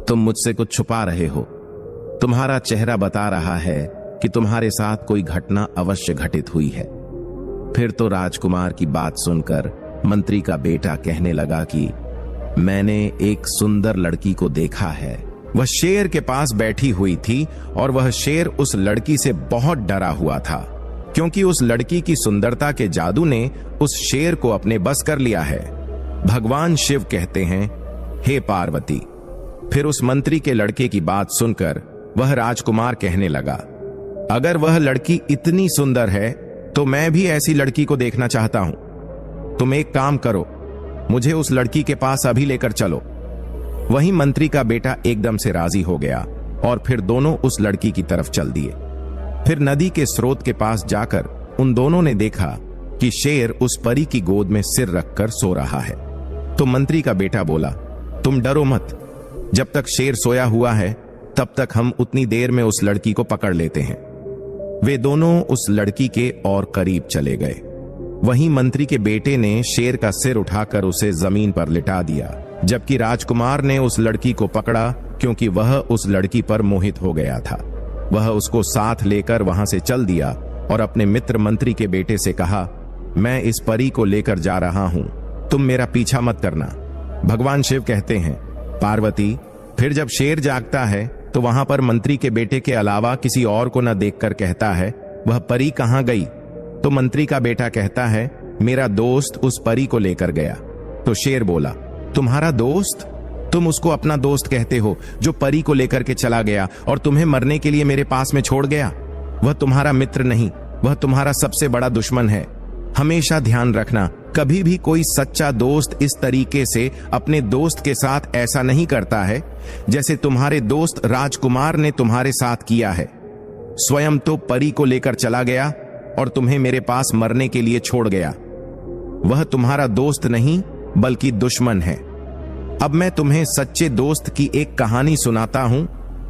तुम मुझसे कुछ छुपा रहे हो। तुम्हारा चेहरा बता रहा है कि तुम्हारे साथ कोई घटना अवश्य घटित हुई है। फिर तो राजकुमार की बात सुनकर मंत्री का बेटा कहने लगा कि मैंने एक सुंदर लड़की को देखा है। वह शेर के पास बैठी हुई थी और वह शेर उस लड़की से बहुत डरा हुआ था, क्योंकि उस लड़की की सुंदरता के जादू ने उस शेर को अपने बस कर लिया है। भगवान शिव कहते हैं, हे पार्वती। फिर उस मंत्री के लड़के की बात सुनकर वह राजकुमार कहने लगा, अगर वह लड़की इतनी सुंदर है तो मैं भी ऐसी लड़की को देखना चाहता हूं। तुम एक काम करो, मुझे उस लड़की के पास अभी लेकर चलो। वहीं मंत्री का बेटा एकदम से राजी हो गया और फिर दोनों उस लड़की की तरफ चल दिए। फिर नदी के स्रोत के पास जाकर उन दोनों ने देखा कि शेर उस परी की गोद में सिर रखकर सो रहा है। तो मंत्री का बेटा बोला, तुम डरो मत। जब तक शेर सोया हुआ है तब तक हम उतनी देर में उस लड़की को पकड़ लेते हैं। वे दोनों उस लड़की के और करीब चले गए। वहीं मंत्री के बेटे ने शेर का सिर उठाकर उसे जमीन पर लिटा दिया, जबकि राजकुमार ने उस लड़की को पकड़ा, क्योंकि वह उस लड़की पर मोहित हो गया था। वह उसको साथ लेकर वहां से चल दिया और अपने मित्र मंत्री के बेटे से कहा, मैं इस परी को लेकर जा रहा हूं, तुम मेरा पीछा मत करना। भगवान शिव कहते हैं, पार्वती, फिर जब शेर जागता है तो वहां पर मंत्री के बेटे के अलावा किसी और को न देखकर कहता है, वह परी कहां गई? तो मंत्री का बेटा कहता है, मेरा दोस्त उस परी को लेकर गया। तो शेर बोला, तुम्हारा दोस्त? तुम उसको अपना दोस्त कहते हो जो परी को लेकर के चला गया और तुम्हें मरने के लिए मेरे पास में छोड़ गया? वह तुम्हारा मित्र नहीं, वह तुम्हारा सबसे बड़ा दुश्मन है। हमेशा ध्यान रखना, कभी भी कोई सच्चा दोस्त इस तरीके से अपने दोस्त के साथ ऐसा नहीं करता है जैसे तुम्हारे दोस्त राजकुमार ने तुम्हारे साथ किया है। स्वयं तो परी को लेकर चला गया और तुम्हें मेरे पास मरने के लिए छोड़ गया। वह तुम्हारा दोस्त नहीं बल्कि दुश्मन है। अब मैं तुम्हें सच्चे दोस्त की एक कहानी सुनाता हूं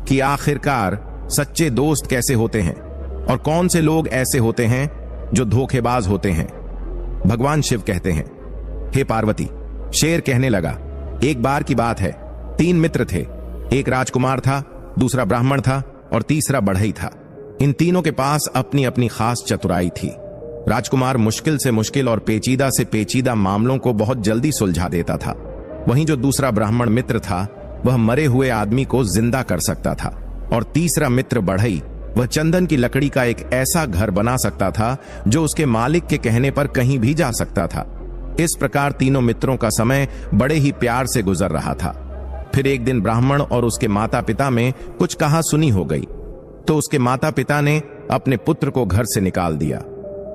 कि आखिरकार सच्चे दोस्त कैसे होते हैं और कौन से लोग ऐसे होते हैं जो धोखेबाज होते हैं। भगवान शिव कहते हैं, हे पार्वती, शेर कहने लगा, एक बार की बात है, 3 मित्र थे। एक राजकुमार था, दूसरा ब्राह्मण था और तीसरा बढ़ई था। इन तीनों के पास अपनी अपनी खास चतुराई थी। राजकुमार मुश्किल से मुश्किल और पेचीदा से पेचीदा मामलों को बहुत जल्दी सुलझा देता था। वहीं जो दूसरा ब्राह्मण मित्र था वह मरे हुए आदमी को जिंदा कर सकता था और तीसरा मित्र बढ़ई, वह चंदन की लकड़ी का एक ऐसा घर बना सकता था जो उसके मालिक के कहने पर कहीं भी जा सकता था। इस प्रकार तीनों मित्रों का समय बड़े ही प्यार से गुजर रहा था। फिर एक दिन ब्राह्मण और उसके माता पिता में कुछ कहा सुनी हो गई, तो उसके माता पिता ने अपने पुत्र को घर से निकाल दिया।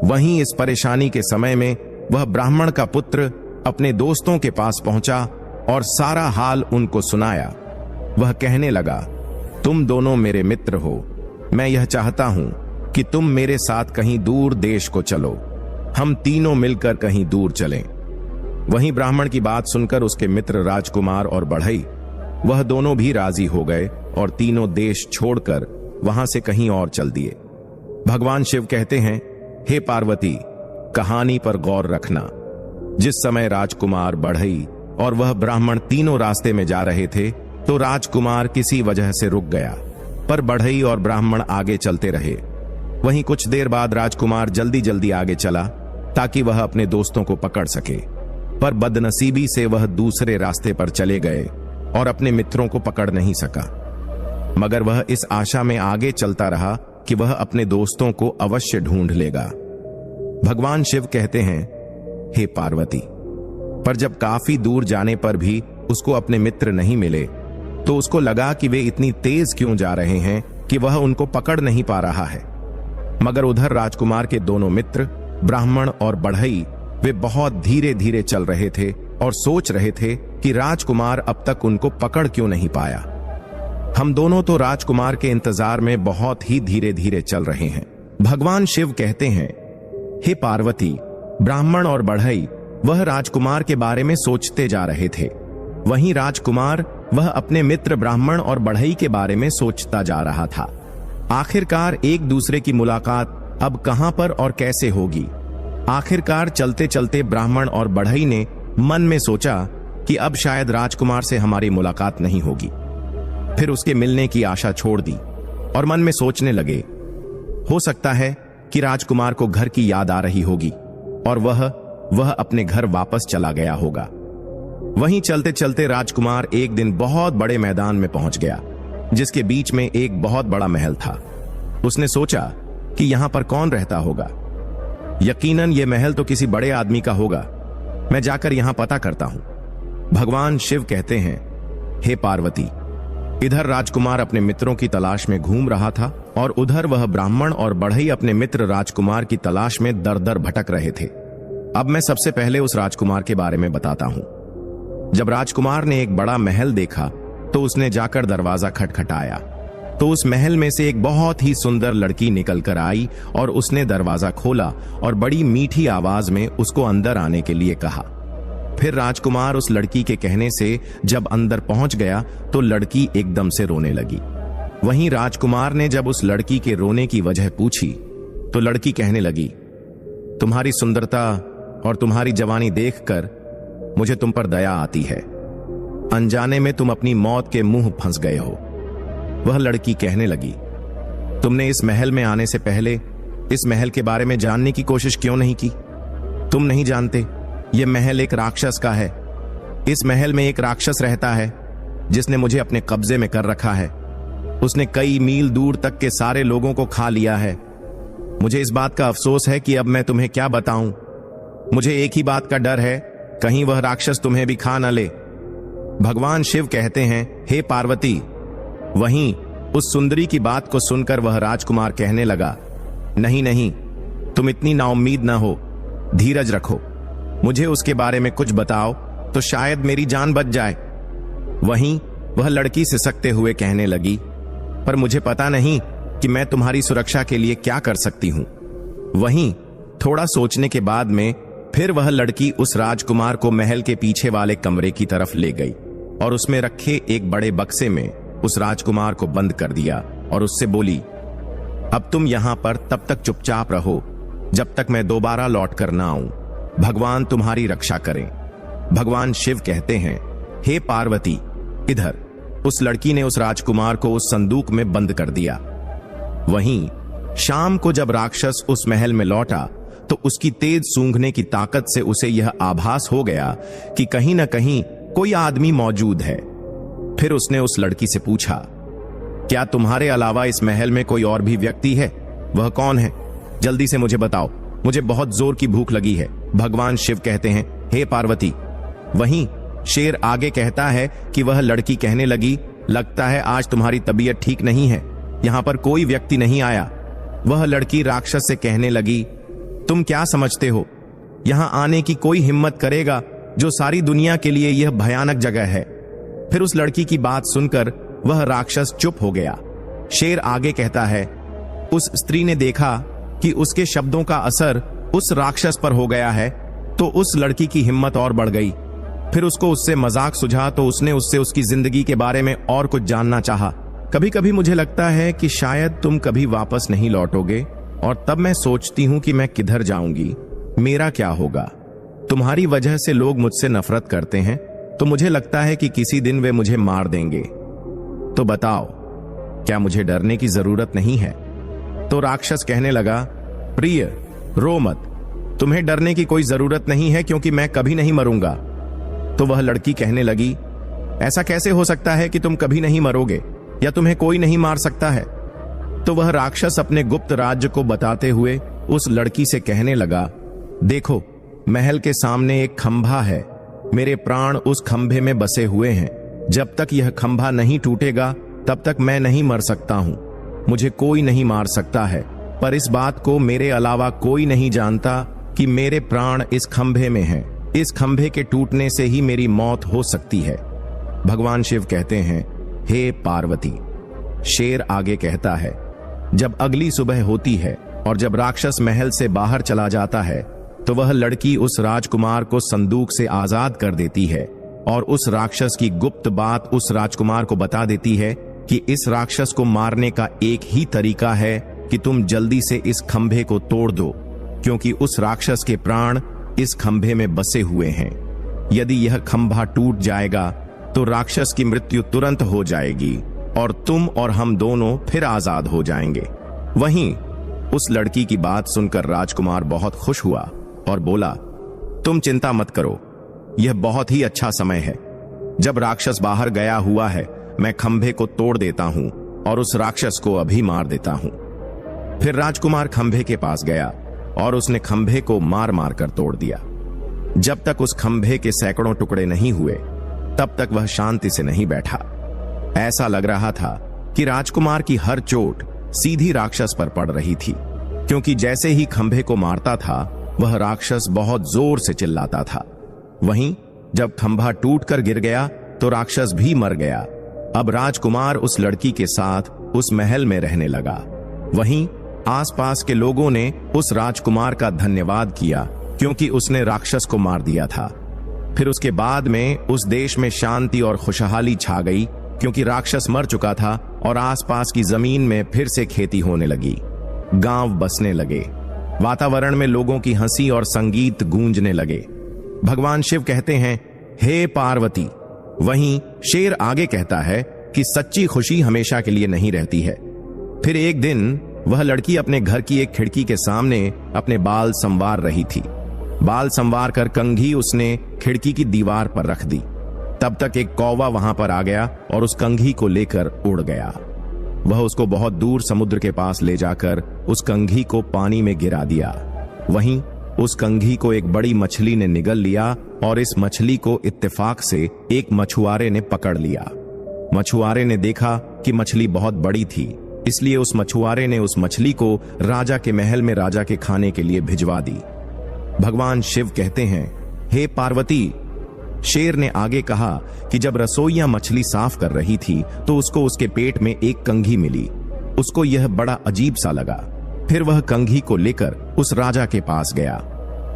वहीं इस परेशानी के समय में वह ब्राह्मण का पुत्र अपने दोस्तों के पास पहुंचा और सारा हाल उनको सुनाया। वह कहने लगा, तुम दोनों मेरे मित्र हो, मैं यह चाहता हूं कि तुम मेरे साथ कहीं दूर देश को चलो, हम तीनों मिलकर कहीं दूर चलें। वहीं ब्राह्मण की बात सुनकर उसके मित्र राजकुमार और बढ़ई, वह दोनों भी राजी हो गए और तीनों देश छोड़कर वहां से कहीं और चल दिए। भगवान शिव कहते हैं, हे पार्वती, कहानी पर गौर रखना। जिस समय राजकुमार, बढ़ई और वह ब्राह्मण तीनों रास्ते में जा रहे थे तो राजकुमार किसी वजह से रुक गया, पर बढ़ई और ब्राह्मण आगे चलते रहे। वहीं कुछ देर बाद राजकुमार जल्दी जल्दी आगे चला ताकि वह अपने दोस्तों को पकड़ सके, पर बदनसीबी से वह दूसरे रास्ते पर चले गए और अपने मित्रों को पकड़ नहीं सका। मगर वह इस आशा में आगे चलता रहा कि वह अपने दोस्तों को अवश्य ढूंढ लेगा। भगवान शिव कहते हैं, हे पार्वती, पर जब काफी दूर जाने पर भी उसको अपने मित्र नहीं मिले तो उसको लगा कि वे इतनी तेज क्यों जा रहे हैं कि वह उनको पकड़ नहीं पा रहा है। मगर उधर राजकुमार के दोनों मित्र ब्राह्मण और बढ़ई वे बहुत धीरे धीरे चल रहे थे और सोच रहे थे कि राजकुमार अब तक उनको पकड़ क्यों नहीं पाया। हम दोनों तो राजकुमार के इंतजार में बहुत ही धीरे धीरे चल रहे हैं। भगवान शिव कहते हैं, हे पार्वती, ब्राह्मण और बढ़ई वह राजकुमार के बारे में सोचते जा रहे थे, वहीं राजकुमार वह अपने मित्र ब्राह्मण और बढ़ई के बारे में सोचता जा रहा था। आखिरकार एक दूसरे की मुलाकात अब कहां पर और कैसे होगी। आखिरकार चलते चलते ब्राह्मण और बढ़ई ने मन में सोचा कि अब शायद राजकुमार से हमारी मुलाकात नहीं होगी। फिर उसके मिलने की आशा छोड़ दी और मन में सोचने लगे, हो सकता है कि राजकुमार को घर की याद आ रही होगी और वह अपने घर वापस चला गया होगा। वहीं चलते चलते राजकुमार एक दिन बहुत बड़े मैदान में पहुंच गया जिसके बीच में एक बहुत बड़ा महल था। उसने सोचा कि यहां पर कौन रहता होगा। यकीनन यह महल तो किसी बड़े आदमी का होगा, मैं जाकर यहां पता करता हूं। भगवान शिव कहते हैं, हे पार्वती, इधर राजकुमार अपने मित्रों की तलाश में घूम रहा था और उधर वह ब्राह्मण और बढ़ई अपने मित्र राजकुमार की तलाश में दर दर भटक रहे थे। अब मैं सबसे पहले उस राजकुमार के बारे में बताता हूं। जब राजकुमार ने एक बड़ा महल देखा तो उसने जाकर दरवाजा खटखटाया तो उस महल में से एक बहुत ही सुंदर लड़की निकल कर आई और उसने दरवाजा खोला और बड़ी मीठी आवाज में उसको अंदर आने के लिए कहा। फिर राजकुमार उस लड़की के कहने से जब अंदर पहुंच गया तो लड़की एकदम से रोने लगी। वहीं राजकुमार ने जब उस लड़की के रोने की वजह पूछी तो लड़की कहने लगी, तुम्हारी सुंदरता और तुम्हारी जवानी देखकर मुझे तुम पर दया आती है। अनजाने में तुम अपनी मौत के मुंह फंस गए हो। वह लड़की कहने लगी, तुमने इस महल में आने से पहले इस महल के बारे में जानने की कोशिश क्यों नहीं की? तुम नहीं जानते यह महल एक राक्षस का है। इस महल में एक राक्षस रहता है जिसने मुझे अपने कब्जे में कर रखा है। उसने कई मील दूर तक के सारे लोगों को खा लिया है। मुझे इस बात का अफसोस है कि अब मैं तुम्हें क्या बताऊं। मुझे एक ही बात का डर है, कहीं वह राक्षस तुम्हें भी खा न ले। भगवान शिव कहते हैं, हे पार्वती। वहीं उस सुंदरी की बात को सुनकर वह राजकुमार कहने लगा, नहीं नहीं, तुम इतनी नाउम्मीद न हो, धीरज रखो। मुझे उसके बारे में कुछ बताओ तो शायद मेरी जान बच जाए। वहीं वह लड़की सिसकते हुए कहने लगी, पर मुझे पता नहीं कि मैं तुम्हारी सुरक्षा के लिए क्या कर सकती हूं। वहीं थोड़ा सोचने के बाद में फिर वह लड़की उस राजकुमार को महल के पीछे वाले कमरे की तरफ ले गई और उसमें रखे एक बड़े बक्से में उस राजकुमार को बंद कर दिया और उससे बोली, अब तुम यहां पर तब तक चुपचाप रहो जब तक मैं दोबारा लौट कर ना आऊं। भगवान तुम्हारी रक्षा करें। भगवान शिव कहते हैं, हे पार्वती, इधर। उस लड़की ने उस राजकुमार को उस संदूक में बंद कर दिया। वहीं शाम को जब राक्षस उस महल में लौटा तो उसकी तेज सूंघने की ताकत से उसे यह आभास हो गया कि कहीं न कहीं कोई आदमी मौजूद है। फिर उसने उस लड़की से पूछा, क्या तुम्हारे अलावा इस महल में कोई और भी व्यक्ति है? वह कौन है? जल्दी से मुझे बताओ, मुझे बहुत जोर की भूख लगी है। भगवान शिव कहते हैं, हे पार्वती। वहीं शेर आगे कहता है कि वह लड़की कहने लगी, लगता है आज तुम्हारी तबीयत ठीक नहीं है, यहां पर कोई व्यक्ति नहीं आया। वह लड़की राक्षस से कहने लगी, तुम क्या समझते हो, यहां आने की कोई हिम्मत करेगा जो सारी दुनिया के लिए यह भयानक जगह है? फिर उस लड़की की बात सुनकर वह राक्षस चुप हो गया। शेर आगे कहता है, उस स्त्री ने देखा कि उसके शब्दों का असर उस राक्षस पर हो गया है तो उस लड़की की हिम्मत और बढ़ गई। फिर उसको उससे मजाक सुझा तो उसने उससे उसकी जिंदगी के बारे में और कुछ जानना चाहा। कभी कभी मुझे लगता है कि शायद तुम कभी वापस नहीं लौटोगे और तब मैं सोचती हूं कि मैं किधर जाऊंगी, मेरा क्या होगा। तुम्हारी वजह से लोग मुझसे नफरत करते हैं तो मुझे लगता है कि किसी दिन वे मुझे मार देंगे। तो बताओ, क्या मुझे डरने की जरूरत नहीं है? तो राक्षस कहने लगा, प्रिय, रो मत, तुम्हें डरने की कोई जरूरत नहीं है क्योंकि मैं कभी नहीं मरूंगा। तो वह लड़की कहने लगी, ऐसा कैसे हो सकता है कि तुम कभी नहीं मरोगे या तुम्हें कोई नहीं मार सकता है? तो वह राक्षस अपने गुप्त राज्य को बताते हुए उस लड़की से कहने लगा, देखो, महल के सामने एक खंभा है, मेरे प्राण उस खंभे में बसे हुए हैं। जब तक यह खंभा नहीं टूटेगा तब तक मैं नहीं मर सकता हूं। मुझे कोई नहीं मार सकता है, पर इस बात को मेरे अलावा कोई नहीं जानता कि मेरे प्राण इस खंभे में हैं। इस खंभे के टूटने से ही मेरी मौत हो सकती है। भगवान शिव कहते हैं, हे पार्वती। शेर आगे कहता है, जब अगली सुबह होती है और जब राक्षस महल से बाहर चला जाता है तो वह लड़की उस राजकुमार को संदूक से आजाद कर देती है और उस राक्षस की गुप्त बात उस राजकुमार को बता देती है कि इस राक्षस को मारने का एक ही तरीका है कि तुम जल्दी से इस खंभे को तोड़ दो, क्योंकि उस राक्षस के प्राण इस खंभे में बसे हुए हैं। यदि यह खंभा टूट जाएगा तो राक्षस की मृत्यु तुरंत हो जाएगी और तुम और हम दोनों फिर आजाद हो जाएंगे। वहीं उस लड़की की बात सुनकर राजकुमार बहुत खुश हुआ और बोला, तुम चिंता मत करो, यह बहुत ही अच्छा समय है। जब राक्षस बाहर गया हुआ है, मैं खंभे को तोड़ देता हूं और उस राक्षस को अभी मार देता हूं। फिर राजकुमार खंभे के पास गया और उसने खंभे को मार मार कर तोड़ दिया। जब तक उस खंभे के सैकड़ों टुकड़े नहीं हुए तब तक वह शांति से नहीं बैठा। ऐसा लग रहा था कि राजकुमार की हर चोट सीधी राक्षस पर पड़ रही थी, क्योंकि जैसे ही खंभे को मारता था वह राक्षस बहुत जोर से चिल्लाता था। वहीं जब खंभा टूटकर गिर गया तो राक्षस भी मर गया। अब राजकुमार उस लड़की के साथ उस महल में रहने लगा। वहीं आसपास के लोगों ने उस राजकुमार का धन्यवाद किया क्योंकि उसने राक्षस को मार दिया था। फिर उसके बाद में उस देश में शांति और खुशहाली छा गई, क्योंकि राक्षस मर चुका था और आसपास की जमीन में फिर से खेती होने लगी। गांव बसने लगे, वातावरण में लोगों की हंसी और संगीत गूंजने लगे। भगवान शिव कहते हैं, हे पार्वती। वहीं शेर आगे कहता है कि सच्ची खुशी हमेशा के लिए नहीं रहती है। फिर एक दिन वह लड़की अपने घर की एक खिड़की के सामने अपने बाल संवार रही थी। बाल संवार कर कंघी उसने खिड़की की दीवार पर रख दी। तब तक एक कौवा वहां पर आ गया और उस कंघी को लेकर उड़ गया। वह उसको बहुत दूर समुद्र के पास ले जाकर उस कंघी को पानी में गिरा दिया। वहीं उस कंघी को एक बड़ी मछली ने निगल लिया और इस मछली को इत्तेफाक से एक मछुआरे ने पकड़ लिया। मछुआरे ने देखा कि मछली बहुत बड़ी थी, इसलिए उस मछुआरे ने उस मछली को राजा के महल में राजा के खाने के लिए भिजवा दी। भगवान शिव कहते हैं, हे पार्वती, शेर ने आगे कहा कि जब रसोइया मछली साफ कर रही थी तो उसको उसके पेट में एक कंघी मिली। उसको यह बड़ा अजीब सा लगा। फिर वह कंघी को लेकर उस राजा के पास गया।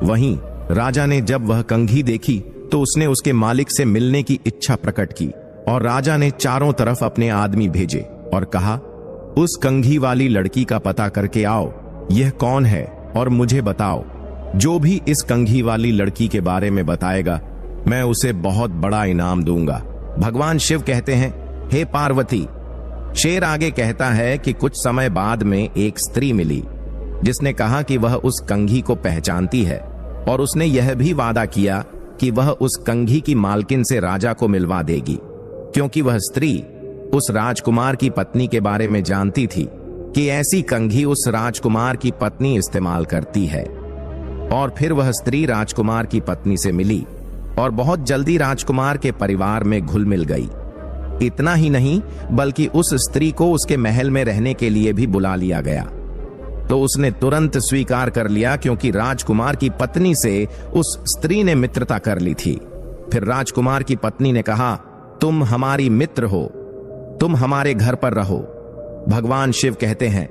वहीं राजा ने जब वह कंघी देखी तो उसने उसके मालिक से मिलने की इच्छा प्रकट की और राजा ने चारों तरफ अपने आदमी भेजे और कहा, उस कंघी वाली लड़की का पता करके आओ, यह कौन है और मुझे बताओ। जो भी इस कंघी वाली लड़की के बारे में बताएगा मैं उसे बहुत बड़ा इनाम दूंगा। भगवान शिव कहते हैं, हे पार्वती, शेर आगे कहता है कि कुछ समय बाद में एक स्त्री मिली जिसने कहा कि वह उस कंघी को पहचानती है और उसने यह भी वादा किया कि वह उस कंघी की मालकिन से राजा को मिलवा देगी, क्योंकि वह स्त्री उस राजकुमार की पत्नी के बारे में जानती थी कि ऐसी कंघी उस राजकुमार की पत्नी इस्तेमाल करती है। और फिर वह स्त्री राजकुमार की पत्नी से मिली और बहुत जल्दी राजकुमार के परिवार में घुल मिल गई। इतना ही नहीं बल्कि उस स्त्री को उसके महल में रहने के लिए भी बुला लिया गया। तो उसने तुरंत स्वीकार कर लिया, क्योंकि राजकुमार की पत्नी से उस स्त्री ने मित्रता कर ली थी। फिर राजकुमार की पत्नी ने कहा, तुम हमारी मित्र हो, तुम हमारे घर पर रहो। भगवान शिव कहते हैं,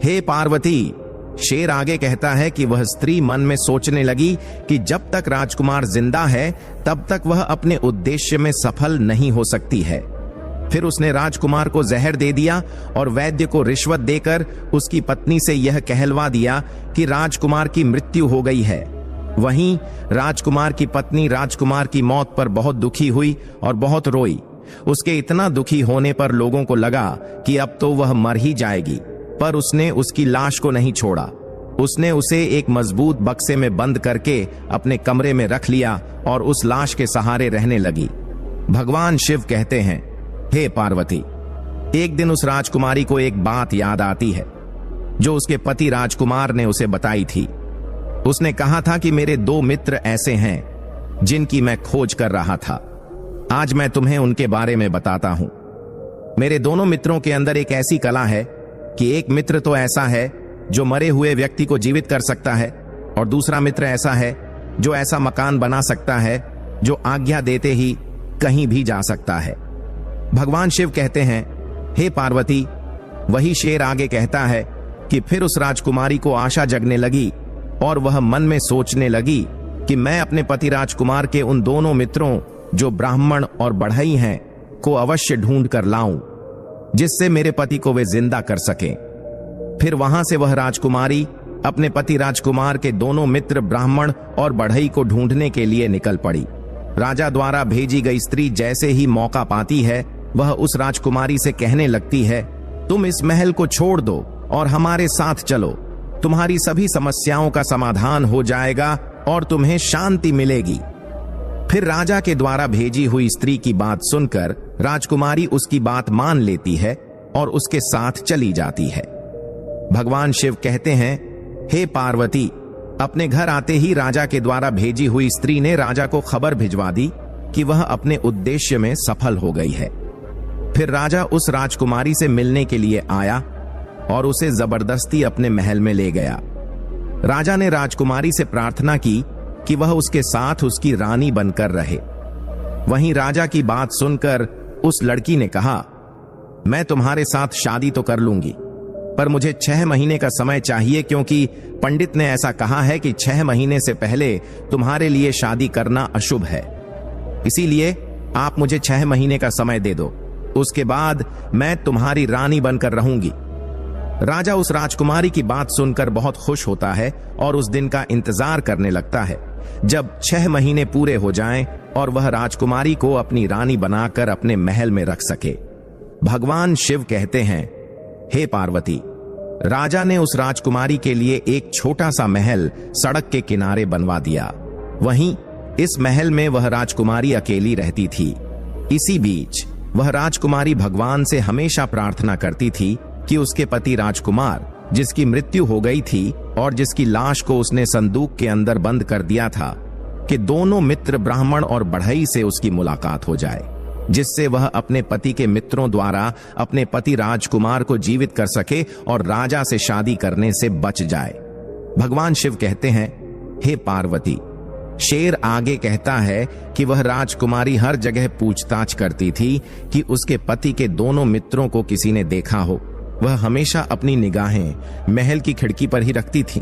हे पार्वती, शेर आगे कहता है कि वह स्त्री मन में सोचने लगी कि जब तक राजकुमार जिंदा है तब तक वह अपने उद्देश्य में सफल नहीं हो सकती है। फिर उसने राजकुमार को जहर दे दिया और वैद्य को रिश्वत देकर उसकी पत्नी से यह कहलवा दिया कि राजकुमार की मृत्यु हो गई है। वहीं राजकुमार की पत्नी राजकुमार की मौत पर बहुत दुखी हुई और बहुत रोई। उसके इतना दुखी होने पर लोगों को लगा कि अब तो वह मर ही जाएगी, पर उसने उसकी लाश को नहीं छोड़ा। उसने उसे एक मजबूत बक्से में बंद करके अपने कमरे में रख लिया और उस लाश के सहारे रहने लगी। भगवान शिव कहते हैं, हे पार्वती, एक दिन उस राजकुमारी को एक बात याद आती है जो उसके पति राजकुमार ने उसे बताई थी। उसने कहा था कि मेरे 2 मित्र ऐसे हैं जिनकी मैं खोज कर रहा था। आज मैं तुम्हें उनके बारे में बताता हूं। मेरे दोनों मित्रों के अंदर एक ऐसी कला है कि एक मित्र तो ऐसा है जो मरे हुए व्यक्ति को जीवित कर सकता है और दूसरा मित्र ऐसा है जो ऐसा मकान बना सकता है जो आज्ञा देते ही कहीं भी जा सकता है। भगवान शिव कहते हैं, हे पार्वती, वही शेर आगे कहता है कि फिर उस राजकुमारी को आशा जगने लगी और वह मन में सोचने लगी कि मैं अपने पति राजकुमार के उन दोनों मित्रों जो ब्राह्मण और बढ़ई हैं को अवश्य ढूंढ कर लाऊं, जिससे मेरे पति को वे जिंदा कर सकें। फिर वहां से वह राजकुमारी अपने पति राजकुमार के दोनों मित्र ब्राह्मण और बढ़ई को ढूंढने के लिए निकल पड़ी। राजा द्वारा भेजी गई स्त्री जैसे ही मौका पाती है वह उस राजकुमारी से कहने लगती है, तुम इस महल को छोड़ दो और हमारे साथ चलो, तुम्हारी सभी समस्याओं का समाधान हो जाएगा और तुम्हें शांति मिलेगी। फिर राजा के द्वारा भेजी हुई स्त्री की बात सुनकर राजकुमारी उसकी बात मान लेती है और उसके साथ चली जाती है। भगवान शिव कहते हैं, हे पार्वती, अपने घर आते ही राजा के द्वारा भेजी हुई स्त्री ने राजा को खबर भिजवा दी कि वह अपने उद्देश्य में सफल हो गई है। फिर राजा उस राजकुमारी से मिलने के लिए आया और उसे जबरदस्ती अपने महल में ले गया। राजा ने राजकुमारी से प्रार्थना की कि वह उसके साथ उसकी रानी बनकर रहे। वहीं राजा की बात सुनकर उस लड़की ने कहा, मैं तुम्हारे साथ शादी तो कर लूंगी, पर मुझे 6 महीने का समय चाहिए, क्योंकि पंडित ने ऐसा कहा है कि 6 महीने से पहले तुम्हारे लिए शादी करना अशुभ है। इसीलिए आप मुझे 6 महीने का समय दे दो, उसके बाद मैं तुम्हारी रानी बनकर रहूंगी। राजा उस राजकुमारी की बात सुनकर बहुत खुश होता है और उस दिन का इंतजार करने लगता है जब 6 महीने पूरे हो जाएं और वह राजकुमारी को अपनी रानी बनाकर अपने महल में रख सके। भगवान शिव कहते हैं, हे पार्वती, राजा ने उस राजकुमारी के लिए एक छोटा सा महल सड़क के किनारे बनवा दिया। वहीं इस महल में वह राजकुमारी अकेली रहती थी इसी बीच वह राजकुमारी भगवान से हमेशा प्रार्थना करती थी कि उसके पति राजकुमार, जिसकी मृत्यु हो गई थी और जिसकी लाश को उसने संदूक के अंदर बंद कर दिया था, कि दोनों मित्र ब्राह्मण और बढ़ई से उसकी मुलाकात हो जाए, जिससे वह अपने पति के मित्रों द्वारा अपने पति राजकुमार को जीवित कर सके और राजा से शादी करने से बच जाए। भगवान शिव कहते हैं, हे पार्वती, शेर आगे कहता है कि वह राजकुमारी हर जगह पूछताछ करती थी कि उसके पति के दोनों मित्रों को किसी ने देखा हो। वह हमेशा अपनी निगाहें महल की खिड़की पर ही रखती थी,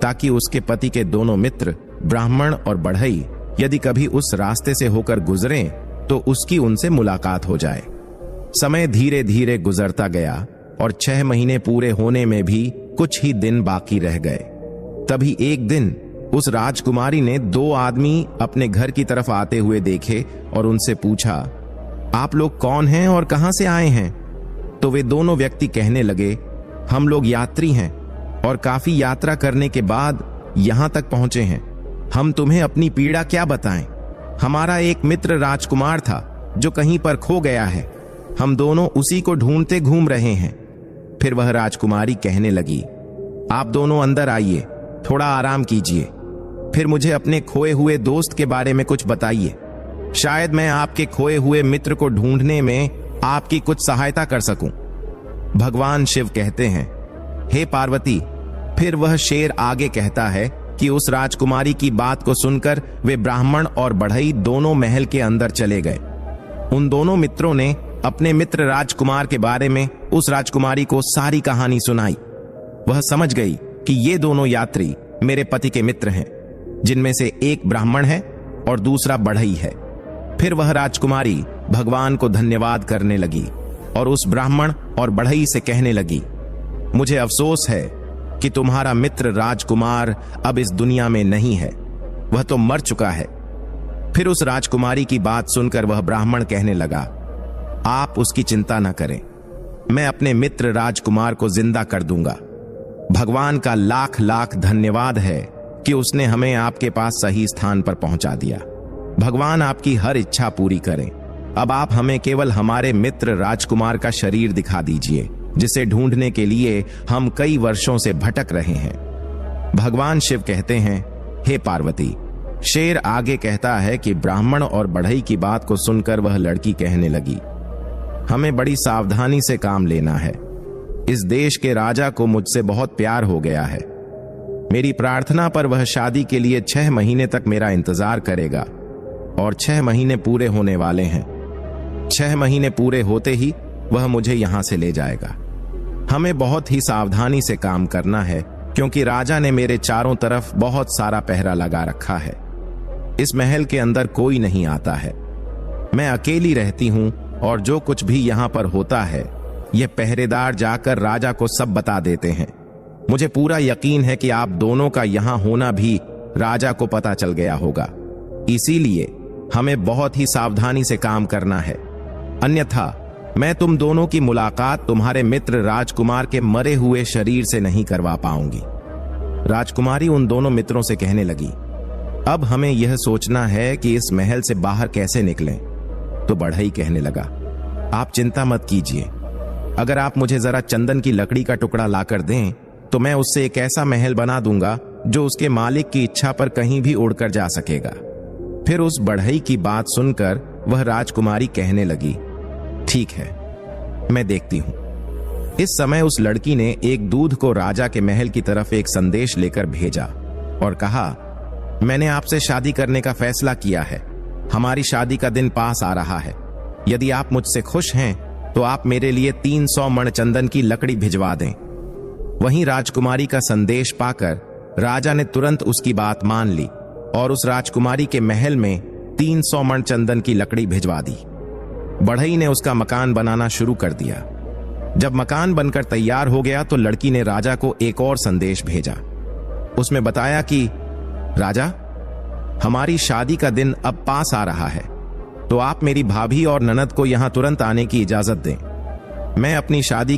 ताकि उसके पति के दोनों मित्र ब्राह्मण और बढ़ई यदि कभी उस रास्ते से होकर गुजरें तो उसकी उनसे मुलाकात हो जाए। समय धीरे धीरे गुजरता गया और 6 महीने पूरे होने में भी कुछ ही दिन बाकी रह गए। तभी एक दिन उस राजकुमारी ने 2 आदमी अपने घर की तरफ आते हुए देखे और उनसे पूछा, आप लोग कौन हैं और कहां से आए हैं? तो वे दोनों व्यक्ति कहने लगे, हम लोग यात्री हैं और काफी यात्रा करने के बाद यहां तक पहुंचे हैं। हम तुम्हें अपनी पीड़ा क्या बताएं? हमारा एक मित्र राजकुमार था जो कहीं पर खो गया है। हम दोनों उसी को ढूंढते घूम रहे हैं। फिर वह राजकुमारी कहने लगी, आप दोनों अंदर आइए, थोड़ा आराम कीजिए, फिर मुझे अपने खोए हुए दोस्त के बारे में कुछ बताइए। शायद मैं आपके खोए हुए मित्र को ढूंढने में आपकी कुछ सहायता कर सकूं। भगवान शिव कहते हैं, हे पार्वती। फिर वह शेर आगे कहता है कि उस राजकुमारी की बात को सुनकर वे ब्राह्मण और बढ़ई दोनों महल के अंदर चले गए। उन दोनों मित्रों ने अपने मित्र राजकुमार के बारे में उस राजकुमारी को सारी कहानी सुनाई। वह समझ गई कि ये दोनों यात्री मेरे पति के मित्र हैं, जिनमें से एक ब्राह्मण है और दूसरा बढ़ई है। फिर वह राजकुमारी भगवान को धन्यवाद करने लगी और उस ब्राह्मण और बढ़ई से कहने लगी, मुझे अफसोस है कि तुम्हारा मित्र राजकुमार अब इस दुनिया में नहीं है, वह तो मर चुका है। फिर उस राजकुमारी की बात सुनकर वह ब्राह्मण कहने लगा, आप उसकी चिंता न करें, मैं अपने मित्र राजकुमार को जिंदा कर दूंगा। भगवान का लाख लाख धन्यवाद है कि उसने हमें आपके पास सही स्थान पर पहुंचा दिया। भगवान आपकी हर इच्छा पूरी करें। अब आप हमें केवल हमारे मित्र राजकुमार का शरीर दिखा दीजिए, जिसे ढूंढने के लिए हम कई वर्षों से भटक रहे हैं। भगवान शिव कहते हैं, हे पार्वती। शेर आगे कहता है कि ब्राह्मण और बढ़ई की बात को सुनकर वह लड़की कहने लगी, हमें बड़ी सावधानी से काम लेना है। इस देश के राजा को मुझसे बहुत प्यार हो गया है। मेरी प्रार्थना पर वह शादी के लिए 6 महीने तक मेरा इंतजार करेगा और 6 महीने पूरे होने वाले हैं। 6 महीने पूरे होते ही वह मुझे यहां से ले जाएगा। हमें बहुत ही सावधानी से काम करना है, क्योंकि राजा ने मेरे चारों तरफ बहुत सारा पहरा लगा रखा है। इस महल के अंदर कोई नहीं आता है। मैं अकेली रहती हूं और जो कुछ भी यहां पर होता है, यह पहरेदार जाकर राजा को सब बता देते हैं। मुझे पूरा यकीन है कि आप दोनों का यहां होना भी राजा को पता चल गया होगा। इसीलिए हमें बहुत ही सावधानी से काम करना है, अन्यथा मैं तुम दोनों की मुलाकात तुम्हारे मित्र राजकुमार के मरे हुए शरीर से नहीं करवा पाऊंगी। राजकुमारी उन दोनों मित्रों से कहने लगी, अब हमें यह सोचना है कि इस महल से बाहर कैसे निकलें। तो बढ़ई कहने लगा, आप चिंता मत कीजिए, अगर आप मुझे जरा चंदन की लकड़ी का टुकड़ा लाकर दें तो मैं उससे एक ऐसा महल बना दूंगा जो उसके मालिक की इच्छा पर कहीं भी उड़कर जा सकेगा। फिर उस बढ़ई की बात सुनकर वह राजकुमारी कहने लगी, ठीक है, मैं देखती हूं। इस समय उस लड़की ने एक दूध को राजा के महल की तरफ एक संदेश लेकर भेजा और कहा, मैंने आपसे शादी करने का फैसला किया है। हमारी शादी का दिन पास आ रहा है। यदि आप मुझसे खुश हैं तो आप मेरे लिए 300 मण चंदन की लकड़ी भिजवा दें। वहीं राजकुमारी का संदेश पाकर राजा ने तुरंत उसकी बात मान ली और उस राजकुमारी के महल में 300 मण चंदन की लकड़ी भिजवा दी। बढ़ई ने उसका मकान बनाना शुरू कर दिया। जब मकान बनकर तैयार हो गया तो लड़की ने राजा को एक और संदेश भेजा। उसमें बताया कि राजा, हमारी शादी का दिन अब पास आ रहा है, तो आप मेरी भाभी और ननद को यहां तुरंत आने की इजाजत दें। मैं अपनी शादी